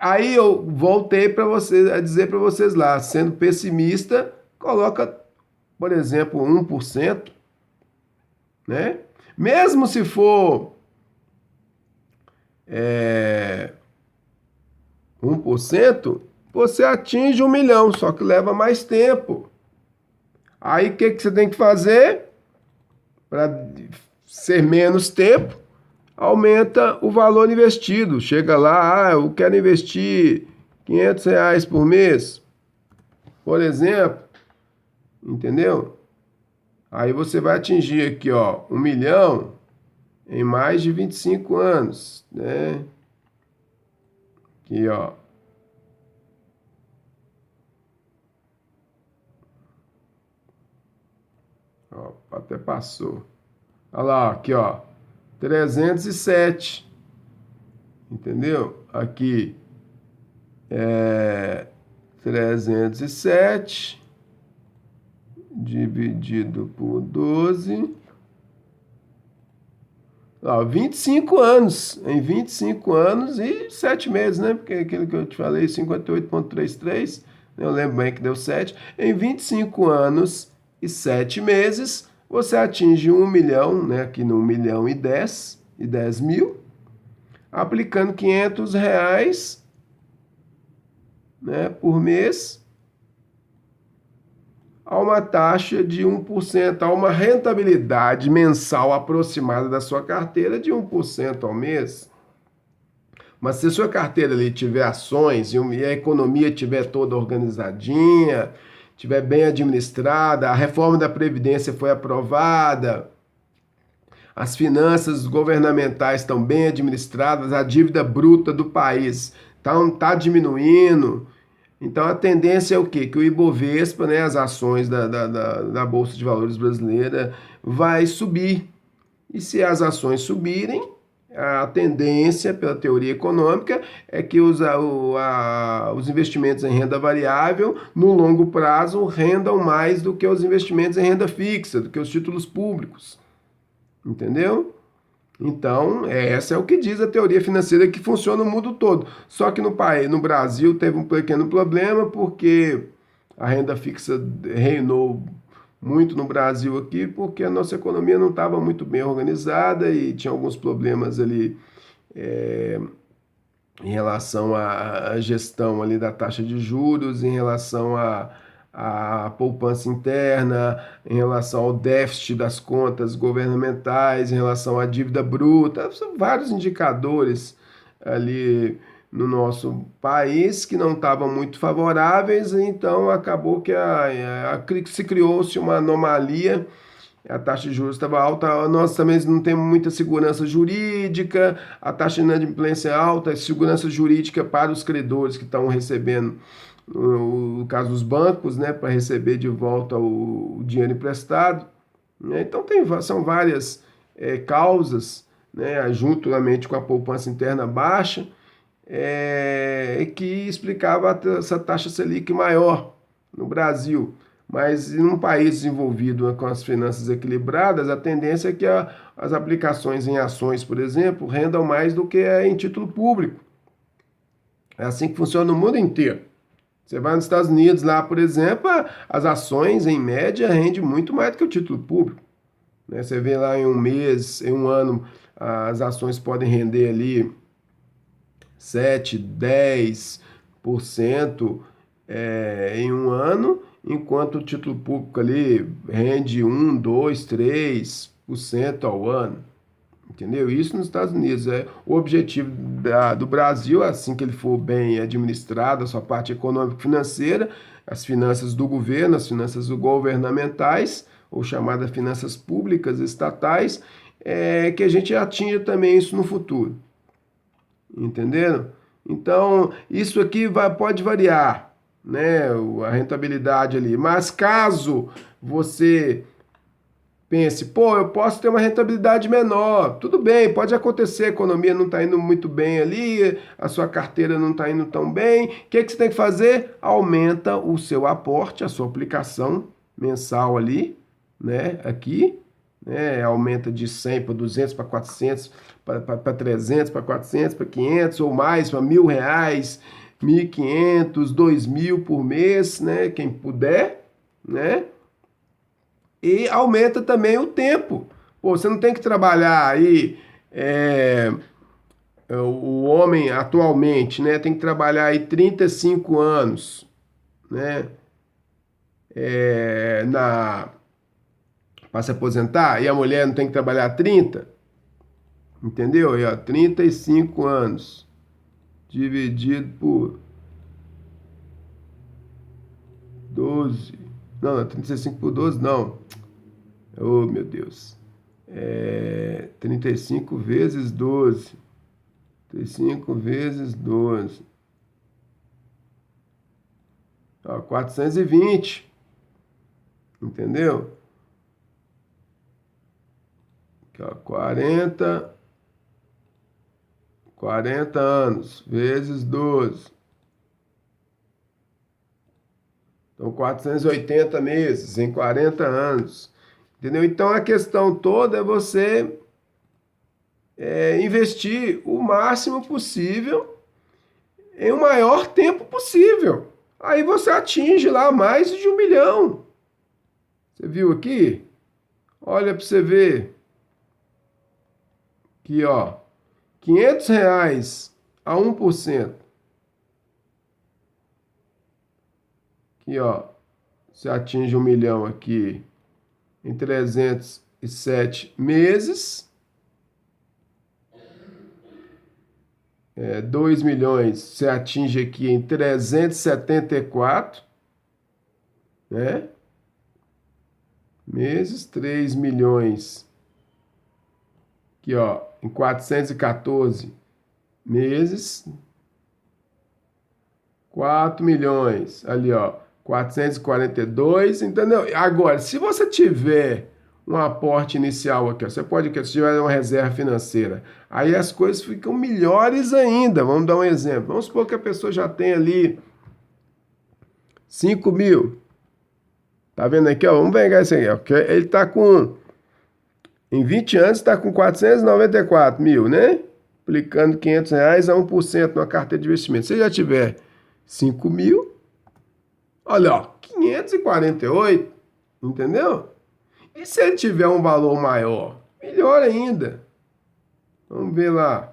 Aí eu voltei para você a dizer para vocês lá, sendo pessimista, coloca, por exemplo, 1%, né? Mesmo se for 1%, você atinge 1 milhão, só que leva mais tempo. Aí o que você tem que fazer? Para ser menos tempo, aumenta o valor investido. Chega lá, eu quero investir R$ 500 por mês, por exemplo, entendeu? Aí você vai atingir aqui, ó, 1 milhão em mais de 25 anos, né? Aqui, ó. Ó, até passou. Olha lá, aqui, ó. 307. Entendeu? Aqui é 307 dividido por 12. Ó, 25 anos. Em 25 anos e 7 meses, né? Porque aquilo que eu te falei, 58,33, eu lembro bem que deu 7. Em 25 anos e 7 meses, você atinge 1 milhão, né? Aqui no 1 milhão e 10 mil, aplicando R$ 500, né, por mês, a uma taxa de 1%, a uma rentabilidade mensal aproximada da sua carteira de 1% ao mês. Mas se a sua carteira ali tiver ações e a economia tiver toda organizadinha, tiver bem administrada, a reforma da Previdência foi aprovada, as finanças governamentais estão bem administradas, a dívida bruta do país está diminuindo. Então a tendência é o quê? Que o Ibovespa, né, as ações da Bolsa de Valores brasileira, vai subir. E se as ações subirem, a tendência, pela teoria econômica, é que os investimentos em renda variável, no longo prazo, rendam mais do que os investimentos em renda fixa, do que os títulos públicos. Entendeu? Então, essa é o que diz a teoria financeira que funciona no mundo todo. Só que no Brasil teve um pequeno problema, porque a renda fixa reinou muito no Brasil aqui, porque a nossa economia não estava muito bem organizada e tinha alguns problemas ali em relação à gestão ali da taxa de juros, em relação à poupança interna, em relação ao déficit das contas governamentais, em relação à dívida bruta. São vários indicadores ali no nosso país que não estavam muito favoráveis, então acabou que se criou-se uma anomalia. A taxa de juros estava alta, nós também não temos muita segurança jurídica, a taxa de inadimplência é alta, segurança jurídica para os credores que estão recebendo, no caso dos bancos, né, para receber de volta o dinheiro emprestado, né? Então são várias causas, né, juntamente com a poupança interna baixa, que explicava essa taxa Selic maior no Brasil. Mas em um país desenvolvido com as finanças equilibradas, a tendência é que as aplicações em ações, por exemplo, rendam mais do que em título público. É assim que funciona no mundo inteiro. Você vai nos Estados Unidos, lá, por exemplo, as ações, em média, rendem muito mais do que o título público. Né? Você vê lá em um mês, em um ano, as ações podem render ali 7, 10% em um ano, enquanto o título público ali rende 1, 2, 3% ao ano. Entendeu? Isso nos Estados Unidos. O objetivo do Brasil, assim que ele for bem administrado, a sua parte econômico-financeira, as finanças do governo, as finanças governamentais, ou chamadas finanças públicas estatais, que a gente atinja também isso no futuro. Entenderam? Então, isso aqui pode variar, né? A rentabilidade ali. Mas caso você pense, eu posso ter uma rentabilidade menor. Tudo bem, pode acontecer, a economia não está indo muito bem ali, a sua carteira não está indo tão bem. O que você tem que fazer? Aumenta o seu aporte, a sua aplicação mensal ali, né? Aqui, né? Aumenta de 100 para 200, para 400, para 300, para 400, para 500 ou mais, para R$ 1.000, 1.500, 2.000 por mês, né? Quem puder, né? E aumenta também o tempo. Pô, você não tem que trabalhar aí, o homem atualmente, né? Tem que trabalhar aí 35 anos, né? Para se aposentar, e a mulher não tem que trabalhar 30, entendeu? E, ó, 35 anos dividido por 12. Não, 35 por 12 não. Oh, meu Deus. 35 vezes 12. 35 vezes 12. Ó, 420. Entendeu? Aqui, ó, 40 anos vezes 12. Então, 480 meses em 40 anos. Entendeu? Então, a questão toda é você investir o máximo possível em o maior tempo possível. Aí você atinge lá mais de 1 milhão. Você viu aqui? Olha para você ver. Aqui, ó. R$ 500 a 1%. Aqui, ó. Você atinge 1 milhão aqui em 307 meses. 2 milhões você atinge aqui em 374, né? Meses. 3 milhões aqui, ó, em 414 meses. 4 milhões ali, ó, 442, entendeu? Agora, se você tiver um aporte inicial aqui, ó, você pode, se tiver uma reserva financeira, aí as coisas ficam melhores ainda. Vamos dar um exemplo. Vamos supor que a pessoa já tem ali 5 mil. Tá vendo aqui, ó? Vamos pegar esse aqui, ó. Ele tá com, em 20 anos, está com 494 mil, né? Aplicando R$ 500 a 1% numa carteira de investimento. Se já tiver 5 mil, olha, ó, 548, entendeu? E se ele tiver um valor maior? Melhor ainda. Vamos ver lá.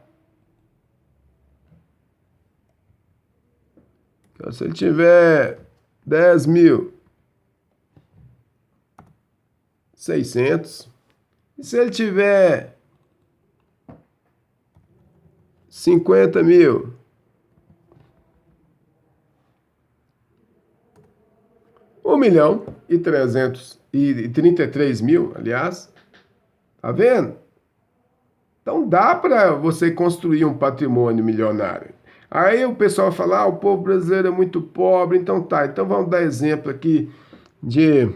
Então, se ele tiver 10.600. E se ele tiver 50 mil? R$ 1.333.000, aliás. Tá vendo? Então dá para você construir um patrimônio milionário. Aí o pessoal fala, o povo brasileiro é muito pobre, então tá. Então vamos dar exemplo aqui de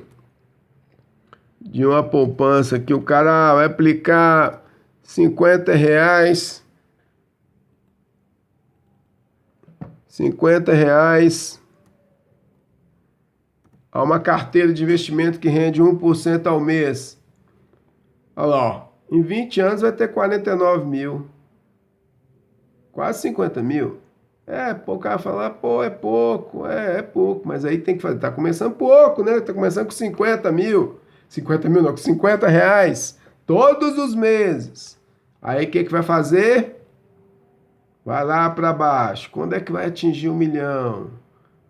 uma poupança que o cara vai aplicar R$ 50. R$ 50 a uma carteira de investimento que rende 1% ao mês. Olha lá, ó. Em 20 anos vai ter 49 mil. Quase 50 mil. O cara fala, pô, é pouco. É pouco. Mas aí tem que fazer. Tá começando pouco, né? Tá começando com 50 mil. 50 mil não, com R$ 50. Todos os meses. Aí o que vai fazer? Vai lá para baixo. Quando é que vai atingir 1 milhão?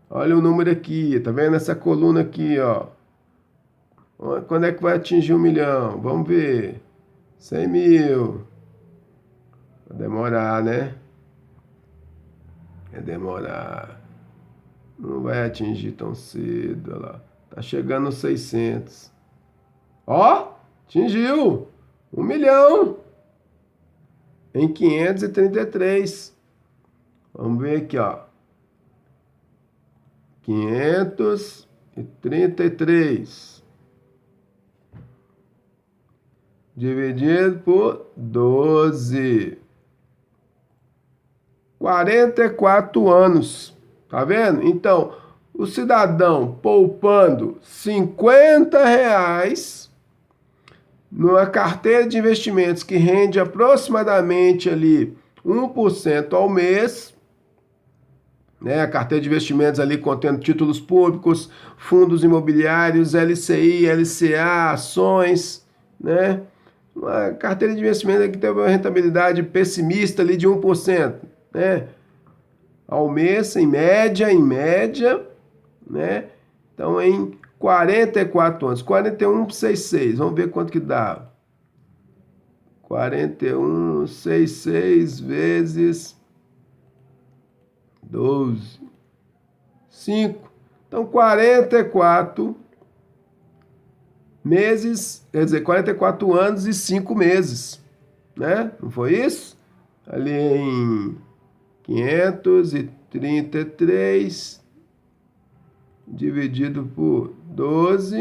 Olha o número aqui. Tá vendo essa coluna aqui, ó? Quando é que vai atingir 1 milhão? Vamos ver. 100 mil. Vai demorar, né? Vai demorar. Não vai atingir tão cedo. Olha lá. Tá chegando nos 600. Ó, atingiu 1 milhão em 533. Vamos ver aqui, ó. 533 dividido por 12. 44 anos. Tá vendo? Então, o cidadão poupando R$ 50, numa carteira de investimentos que rende aproximadamente ali 1% ao mês, né? A carteira de investimentos ali contendo títulos públicos, fundos imobiliários, LCI, LCA, ações, né? Uma carteira de investimento que tem uma rentabilidade pessimista ali de 1%, né? Ao mês, em média, né? Então, em 44 anos, 41,66, vamos ver quanto que dá. 41,66 vezes 12, 5. Então, 44 meses, quer dizer, 44 anos e 5 meses, né? Não foi isso? Ali em 533 dividido por 12,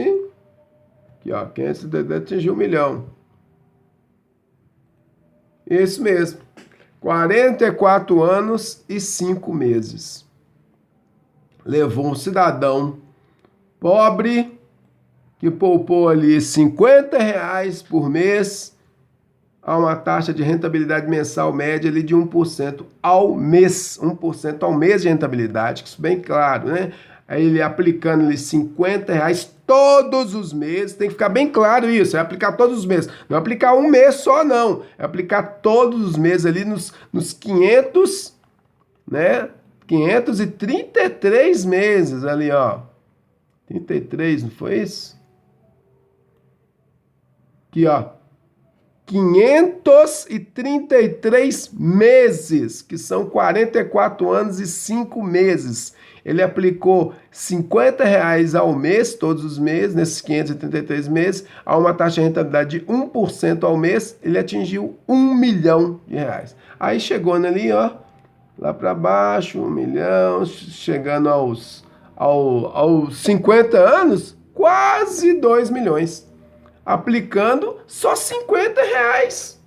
aqui ó, 533 atingiu 1 milhão. Isso mesmo, 44 anos e 5 meses. Levou um cidadão pobre que poupou ali R$50 por mês a uma taxa de rentabilidade mensal média ali de 1% ao mês. 1% ao mês de rentabilidade, isso bem claro, né? Aí ele aplicando ali R$50 todos os meses, tem que ficar bem claro isso, é aplicar todos os meses. Não é aplicar um mês só, não. É aplicar todos os meses ali nos 500, né? 533 meses ali, ó. 33, não foi isso? Aqui, ó. 533 meses, que são 44 anos e 5 meses. Ele aplicou R$50 ao mês, todos os meses, nesses 533 meses, a uma taxa de rentabilidade de 1% ao mês, ele atingiu R$1 milhão. Aí chegou ali, ó, lá para baixo, 1 milhão, chegando aos 50 anos, quase 2 milhões. Aplicando só R$50.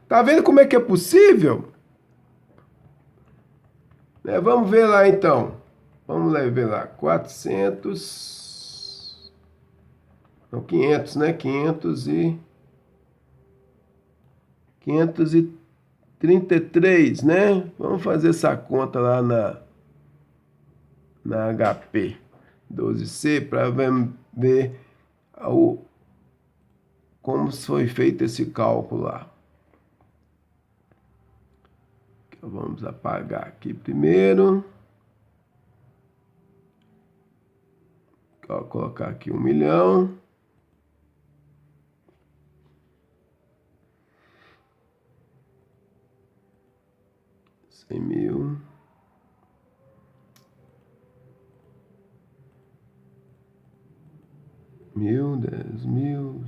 Tá vendo como é que é possível? Vamos ver lá então. Vamos lá ver lá. 400. Não, 500, né? 533, né? Vamos fazer essa conta lá na HP 12C para ver como foi feito esse cálculo lá. Vamos apagar aqui primeiro. Vou colocar aqui 1 milhão. $100 mil. $10 mil.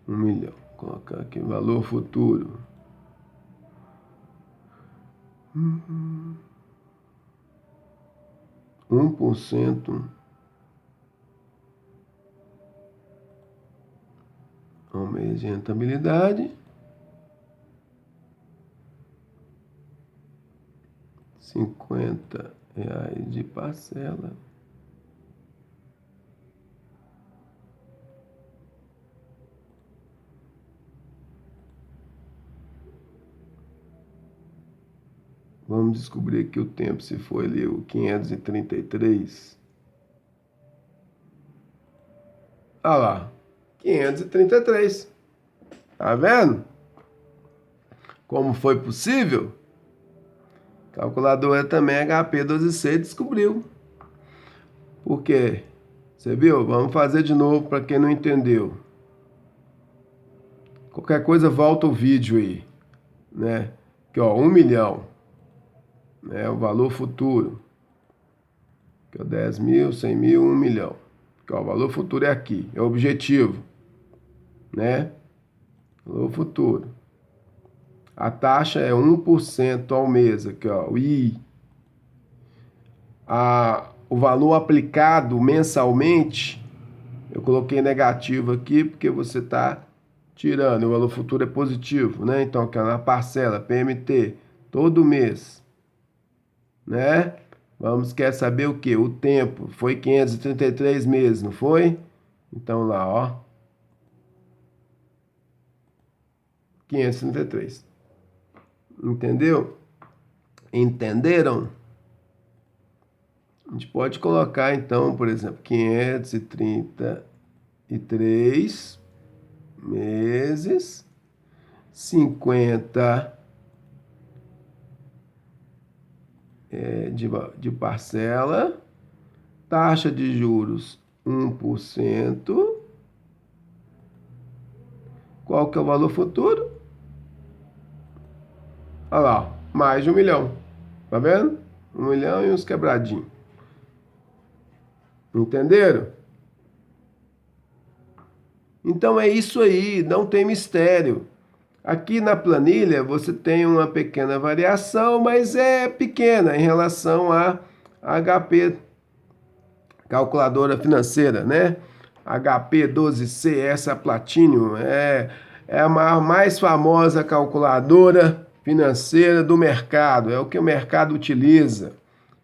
1 milhão. Vou colocar aqui valor futuro. 1% ao mês de rentabilidade. R$50 de parcela. Vamos descobrir aqui o tempo, se foi ali o 533. Olha lá, 533. Tá vendo? Como foi possível? Calculadora também HP 12C descobriu. Por quê? Você viu? Vamos fazer de novo para quem não entendeu. Qualquer coisa, volta o vídeo aí, né? Aqui, ó, 1 milhão. É o valor futuro. Que é 10 mil, 100 mil, 1 milhão. Que, ó, o valor futuro é aqui, é o objetivo, né? Valor futuro. A taxa é 1% ao mês, aqui, ó, o I. O valor aplicado mensalmente, eu coloquei negativo aqui porque você está tirando, o valor futuro é positivo, né? Então, aqui na parcela, PMT, todo mês. Né? Quer saber o que? O tempo. Foi 533 meses, não foi? Então lá, ó. 533. Entendeu? Entenderam? A gente pode colocar, então, por exemplo, 533 meses, 50 de parcela, taxa de juros 1%. Qual que é o valor futuro? Olha lá, mais de 1 milhão. Tá vendo? 1 milhão e uns quebradinhos. Entenderam? Então é isso aí, não tem mistério. Aqui na planilha você tem uma pequena variação, mas é pequena em relação a HP, calculadora financeira, né? HP 12C, essa Platinum, é a mais famosa calculadora financeira do mercado, é o que o mercado utiliza.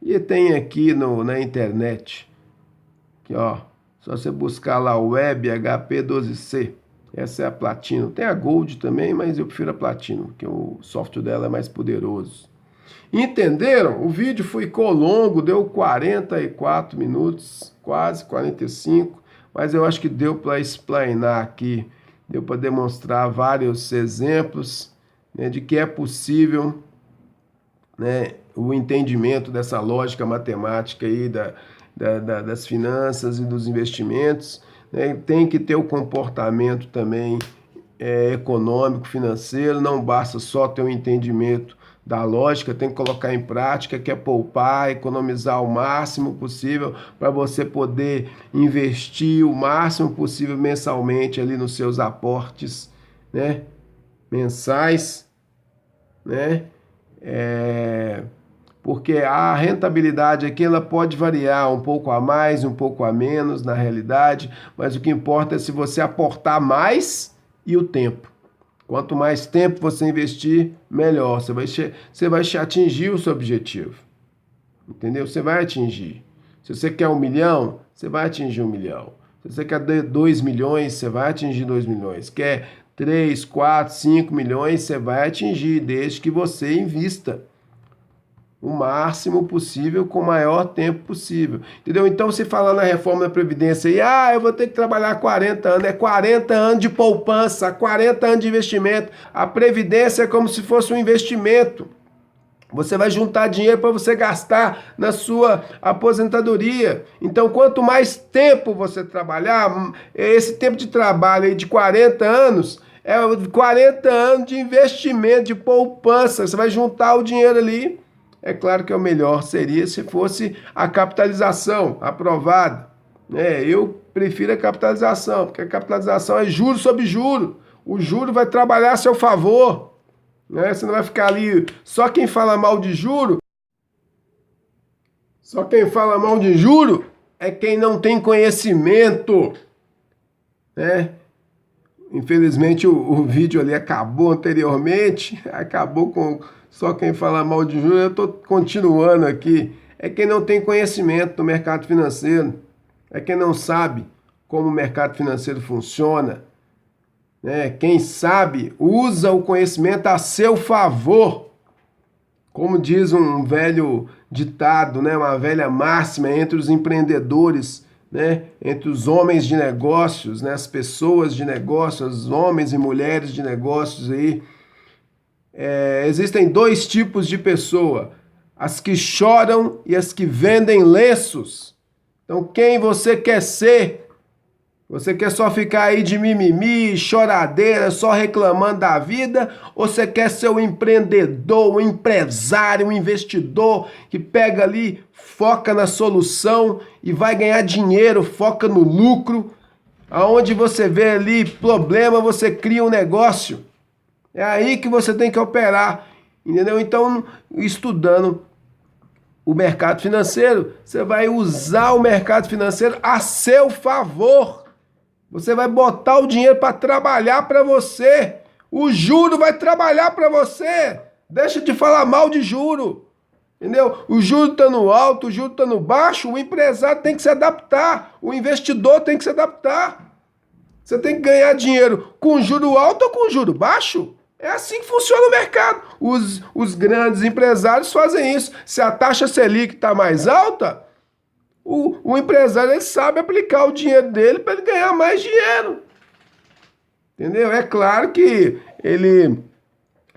E tem aqui na internet, aqui ó, só você buscar lá o Web HP 12C, essa é a Platinum. Tem a Gold também, mas eu prefiro a Platinum, porque o software dela é mais poderoso. Entenderam? O vídeo ficou longo, deu 44 minutos, quase 45, mas eu acho que deu para explanar aqui, deu para demonstrar vários exemplos, né, de que é possível, né, o entendimento dessa lógica matemática aí das finanças e dos investimentos, né. Tem que ter o comportamento também econômico, financeiro, não basta só ter um entendimento da lógica, tem que colocar em prática, que é poupar, economizar o máximo possível para você poder investir o máximo possível mensalmente ali nos seus aportes, né, mensais, né, porque a rentabilidade aqui ela pode variar um pouco a mais, um pouco a menos na realidade, mas o que importa é se você aportar mais e o tempo. Quanto mais tempo você investir, melhor. Você vai atingir o seu objetivo. Entendeu? Você vai atingir. Se você quer 1 milhão, você vai atingir 1 milhão. Se você quer 2 milhões, você vai atingir 2 milhões. Quer 3, 4, 5 milhões, você vai atingir, desde que você invista o máximo possível com o maior tempo possível. Entendeu? Então, você fala na reforma da Previdência e, eu vou ter que trabalhar 40 anos. É 40 anos de poupança, 40 anos de investimento. A Previdência é como se fosse um investimento. Você vai juntar dinheiro para você gastar na sua aposentadoria. Então, quanto mais tempo você trabalhar, esse tempo de trabalho aí de 40 anos, é 40 anos de investimento, de poupança. Você vai juntar o dinheiro ali. É claro que o melhor seria se fosse a capitalização aprovada. Eu prefiro a capitalização, porque a capitalização é juro sobre juro. O juro vai trabalhar a seu favor. Você não vai ficar ali... Só quem fala mal de juro é quem não tem conhecimento. Infelizmente o vídeo ali acabou anteriormente, acabou com só quem fala mal de juros. Eu estou continuando aqui. É quem não tem conhecimento do mercado financeiro, é quem não sabe como o mercado financeiro funciona. Quem sabe usa o conhecimento a seu favor. Como diz um velho ditado, uma velha máxima entre os empreendedores, entre os homens de negócios, as pessoas de negócios, os homens e mulheres de negócios aí. Existem 2 tipos de pessoa, as que choram e as que vendem lenços. Então, quem você quer ser? Você quer só ficar aí de mimimi, choradeira, só reclamando da vida? Ou você quer ser um empreendedor, um empresário, um investidor que pega ali, foca na solução e vai ganhar dinheiro, foca no lucro? Aonde você vê ali problema, você cria um negócio. É aí que você tem que operar, entendeu? Então, estudando o mercado financeiro, você vai usar o mercado financeiro a seu favor. Você vai botar o dinheiro para trabalhar para você. O juro vai trabalhar para você. Deixa de falar mal de juro, entendeu? O juro está no alto, o juro está no baixo, o empresário tem que se adaptar, o investidor tem que se adaptar. Você tem que ganhar dinheiro com juro alto ou com juro baixo? É assim que funciona o mercado. Os grandes empresários fazem isso. Se a taxa Selic está mais alta, o empresário ele sabe aplicar o dinheiro dele para ele ganhar mais dinheiro. Entendeu? É claro que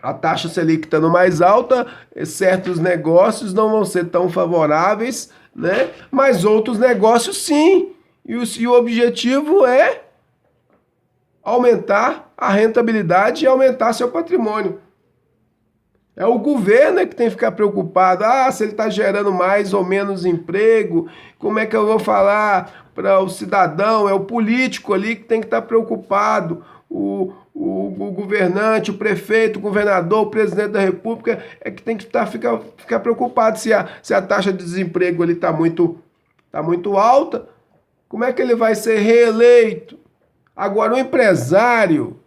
a taxa Selic estando mais alta, certos negócios não vão ser tão favoráveis, né? Mas outros negócios sim. E o objetivo é aumentar a rentabilidade e aumentar seu patrimônio. É o governo que tem que ficar preocupado. Se ele está gerando mais ou menos emprego, como é que eu vou falar para o cidadão? É o político ali que tem que estar preocupado. O governante, o prefeito, o governador, o presidente da república é que tem que ficar preocupado se a taxa de desemprego está muito alta. Como é que ele vai ser reeleito? Agora, o empresário,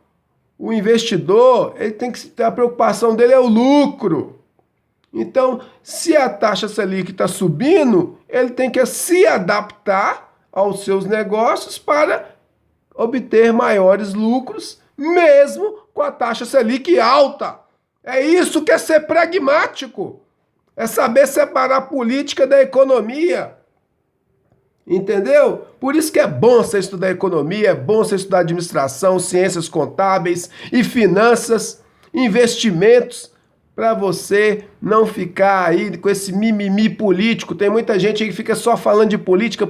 o investidor, ele tem que ter a preocupação dele é o lucro. Então, se a taxa Selic está subindo, ele tem que se adaptar aos seus negócios para obter maiores lucros, mesmo com a taxa Selic alta. É isso que é ser pragmático. É saber separar a política da economia. Entendeu? Por isso que é bom você estudar economia, é bom você estudar administração, ciências contábeis e finanças, investimentos, para você não ficar aí com esse mimimi político. Tem muita gente aí que fica só falando de política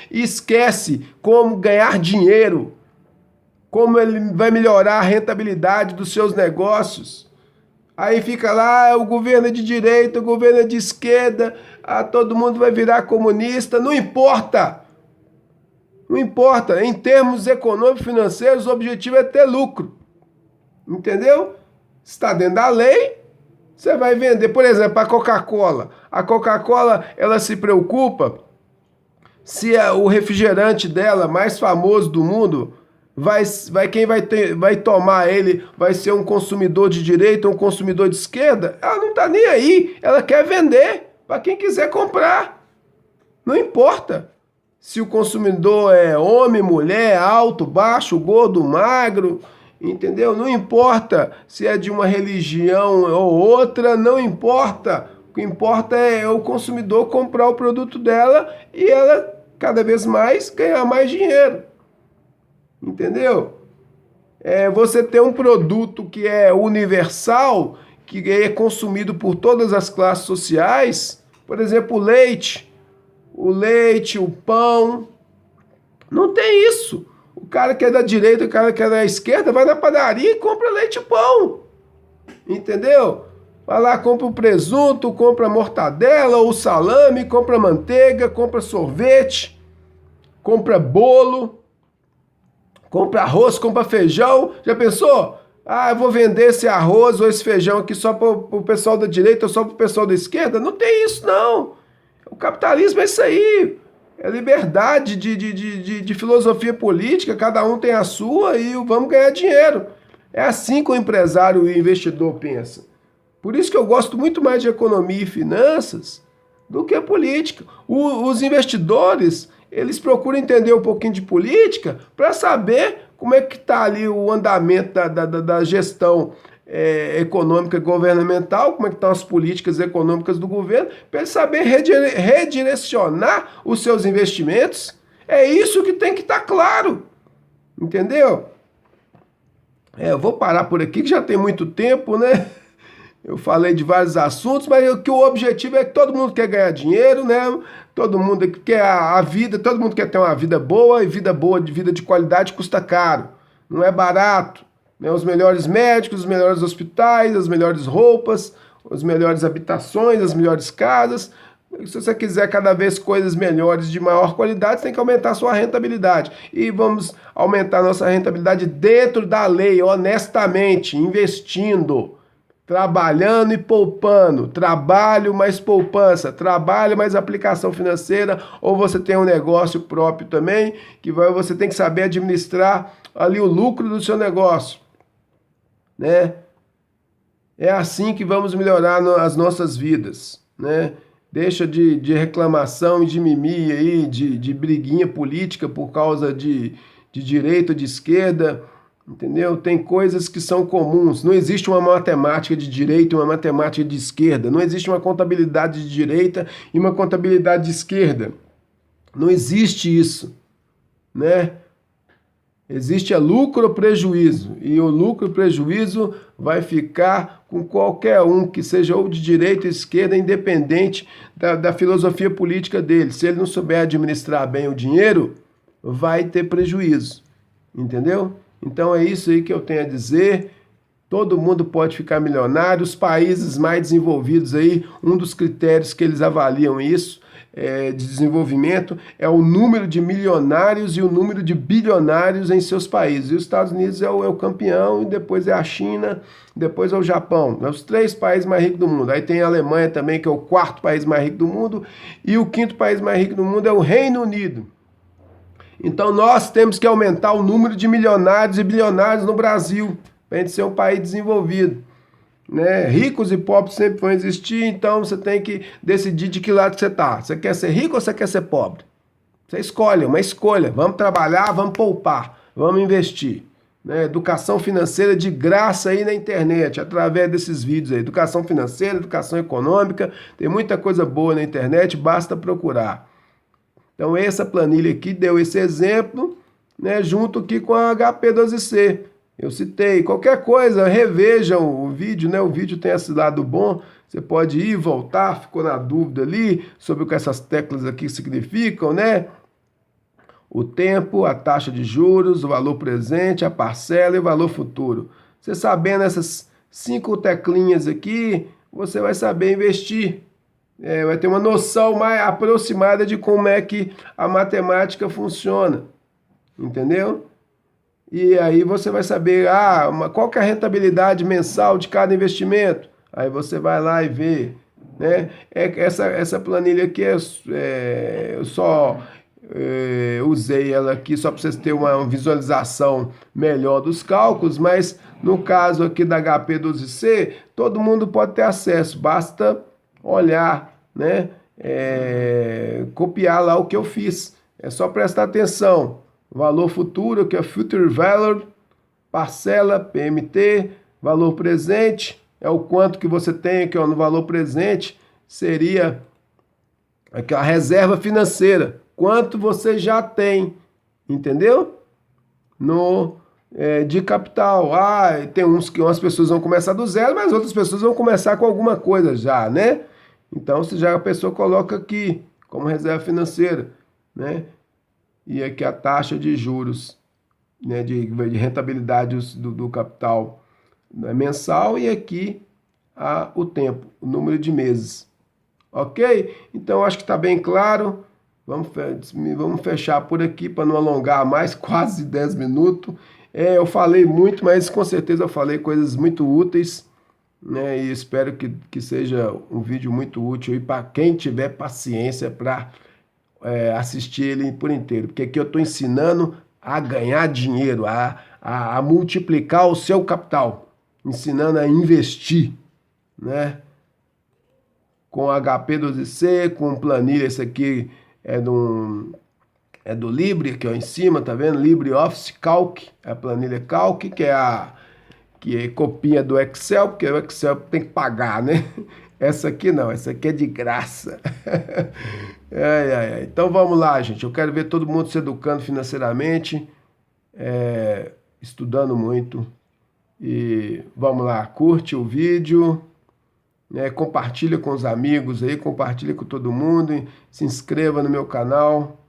e esquece como ganhar dinheiro, como ele vai melhorar a rentabilidade dos seus negócios. Aí fica lá, o governo é de direita, o governo é de esquerda, todo mundo vai virar comunista. Não importa. Não importa. Em termos econômicos e financeiros, o objetivo é ter lucro. Entendeu? Se está dentro da lei, você vai vender. Por exemplo, a Coca-Cola. A Coca-Cola, ela se preocupa se o refrigerante dela, mais famoso do mundo, quem vai tomar ele vai ser um consumidor de direita ou um consumidor de esquerda? Ela não está nem aí. Ela quer vender para quem quiser comprar. Não importa se o consumidor é homem, mulher, alto, baixo, gordo, magro, entendeu? Não importa se é de uma religião ou outra, não importa. O que importa é o consumidor comprar o produto dela e ela cada vez mais ganhar mais dinheiro. Entendeu? Você ter um produto que é universal, que é consumido por todas as classes sociais, por exemplo, o leite, o pão, não tem isso. O cara que é da direita, o cara que é da esquerda, vai na padaria e compra leite e pão, entendeu? Vai lá, compra o presunto, compra a mortadela ou salame, compra manteiga, compra sorvete, compra bolo, compra arroz, compra feijão. Já pensou? Eu vou vender esse arroz ou esse feijão aqui só para o pessoal da direita ou só para o pessoal da esquerda? Não tem isso, não. O capitalismo é isso aí. É liberdade de filosofia política, cada um tem a sua e vamos ganhar dinheiro. É assim que o empresário e o investidor pensa. Por isso que eu gosto muito mais de economia e finanças do que política. Os investidores, eles procuram entender um pouquinho de política para saber como é que está ali o andamento da gestão econômica governamental, como é que estão as políticas econômicas do governo, para ele saber redirecionar os seus investimentos. É isso que tem que estar claro. Entendeu? Eu vou parar por aqui, que já tem muito tempo, né? Eu falei de vários assuntos, mas que o objetivo é que todo mundo quer ganhar dinheiro, né? Todo mundo quer a vida, todo mundo quer ter uma vida boa, e vida boa, vida de qualidade custa caro, não é barato. Né? Os melhores médicos, os melhores hospitais, as melhores roupas, as melhores habitações, as melhores casas. Se você quiser cada vez coisas melhores, de maior qualidade, você tem que aumentar a sua rentabilidade. E vamos aumentar a nossa rentabilidade dentro da lei, honestamente, investindo. Trabalhando e poupando, trabalho mais poupança, trabalho mais aplicação financeira, ou você tem um negócio próprio também, você tem que saber administrar ali o lucro do seu negócio, né? É assim que vamos melhorar as nossas vidas, né? Deixa de reclamação e de mimimi aí, de briguinha política por causa de direita ou de esquerda. Entendeu? Tem coisas que são comuns. Não existe uma matemática de direita e uma matemática de esquerda. Não existe uma contabilidade de direita e uma contabilidade de esquerda. Não existe isso, né? Existe lucro ou prejuízo. E o lucro e prejuízo vai ficar com qualquer um, que seja ou de direita ou esquerda, independente da filosofia política dele. Se ele não souber administrar bem o dinheiro, vai ter prejuízo. Entendeu? Então é isso aí que eu tenho a dizer. Todo mundo pode ficar milionário. Os países mais desenvolvidos aí, um dos critérios que eles avaliam isso de desenvolvimento é o número de milionários e o número de bilionários em seus países. E os Estados Unidos é o campeão, e depois é a China, depois é o Japão. É os 3 países mais ricos do mundo. Aí tem a Alemanha também, que é o 4º país mais rico do mundo, e o 5º país mais rico do mundo é o Reino Unido. Então nós temos que aumentar o número de milionários e bilionários no Brasil, para a gente ser um país desenvolvido. Né? Ricos e pobres sempre vão existir, então você tem que decidir de que lado você está. Você quer ser rico ou você quer ser pobre? Você escolhe, uma escolha. Vamos trabalhar, vamos poupar, vamos investir. Né? Educação financeira de graça aí na internet, através desses vídeos aí. Educação financeira, educação econômica, tem muita coisa boa na internet, basta procurar. Então essa planilha aqui deu esse exemplo, né, junto aqui com a HP12C. Eu citei. Qualquer coisa, revejam o vídeo, né? O vídeo tem esse lado bom. Você pode ir, voltar, ficou na dúvida ali sobre o que essas teclas aqui significam, né? O tempo, a taxa de juros, o valor presente, a parcela e o valor futuro. Você sabendo essas 5 teclinhas aqui, você vai saber investir. Vai ter uma noção mais aproximada de como é que a matemática funciona. Entendeu? E aí você vai saber qual que é a rentabilidade mensal de cada investimento. Aí você vai lá e vê. Né? Essa planilha aqui eu só usei ela aqui só para vocês terem uma visualização melhor dos cálculos, mas no caso aqui da HP12C, todo mundo pode ter acesso, basta olhar, né? Copiar lá o que eu fiz. É só prestar atenção. Valor futuro, que é Future Value, parcela, PMT, valor presente, é o quanto que você tem aqui no valor presente, seria aqui, a reserva financeira, quanto você já tem, entendeu? De capital. Tem uns que umas pessoas vão começar do zero, mas outras pessoas vão começar com alguma coisa já, né? Então, a pessoa coloca aqui como reserva financeira, né? E aqui a taxa de juros, né, de rentabilidade do capital mensal, e aqui o tempo, o número de meses. Ok? Então acho que está bem claro. Vamos fechar por aqui para não alongar mais, quase 10 minutos. Eu falei muito, mas com certeza eu falei coisas muito úteis, né, e espero que seja um vídeo muito útil para quem tiver paciência para assistir ele por inteiro, porque aqui eu estou ensinando a ganhar dinheiro, a multiplicar o seu capital, ensinando a investir, né? Com HP12C, com planilha, esse aqui é do Libre, aqui ó, em cima, tá vendo? LibreOffice Calc, a planilha Calc, que é copinha do Excel, porque o Excel tem que pagar, né? Essa aqui não, essa aqui é de graça. Então vamos lá, gente. Eu quero ver todo mundo se educando financeiramente, estudando muito. E vamos lá, curte o vídeo, né? Compartilha com os amigos aí, compartilha com todo mundo, e se inscreva no meu canal,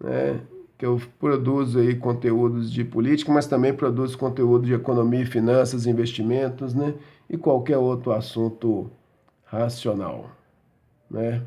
né? Que eu produzo aí conteúdos de política, mas também produzo conteúdo de economia, finanças, investimentos, né? E qualquer outro assunto racional, né?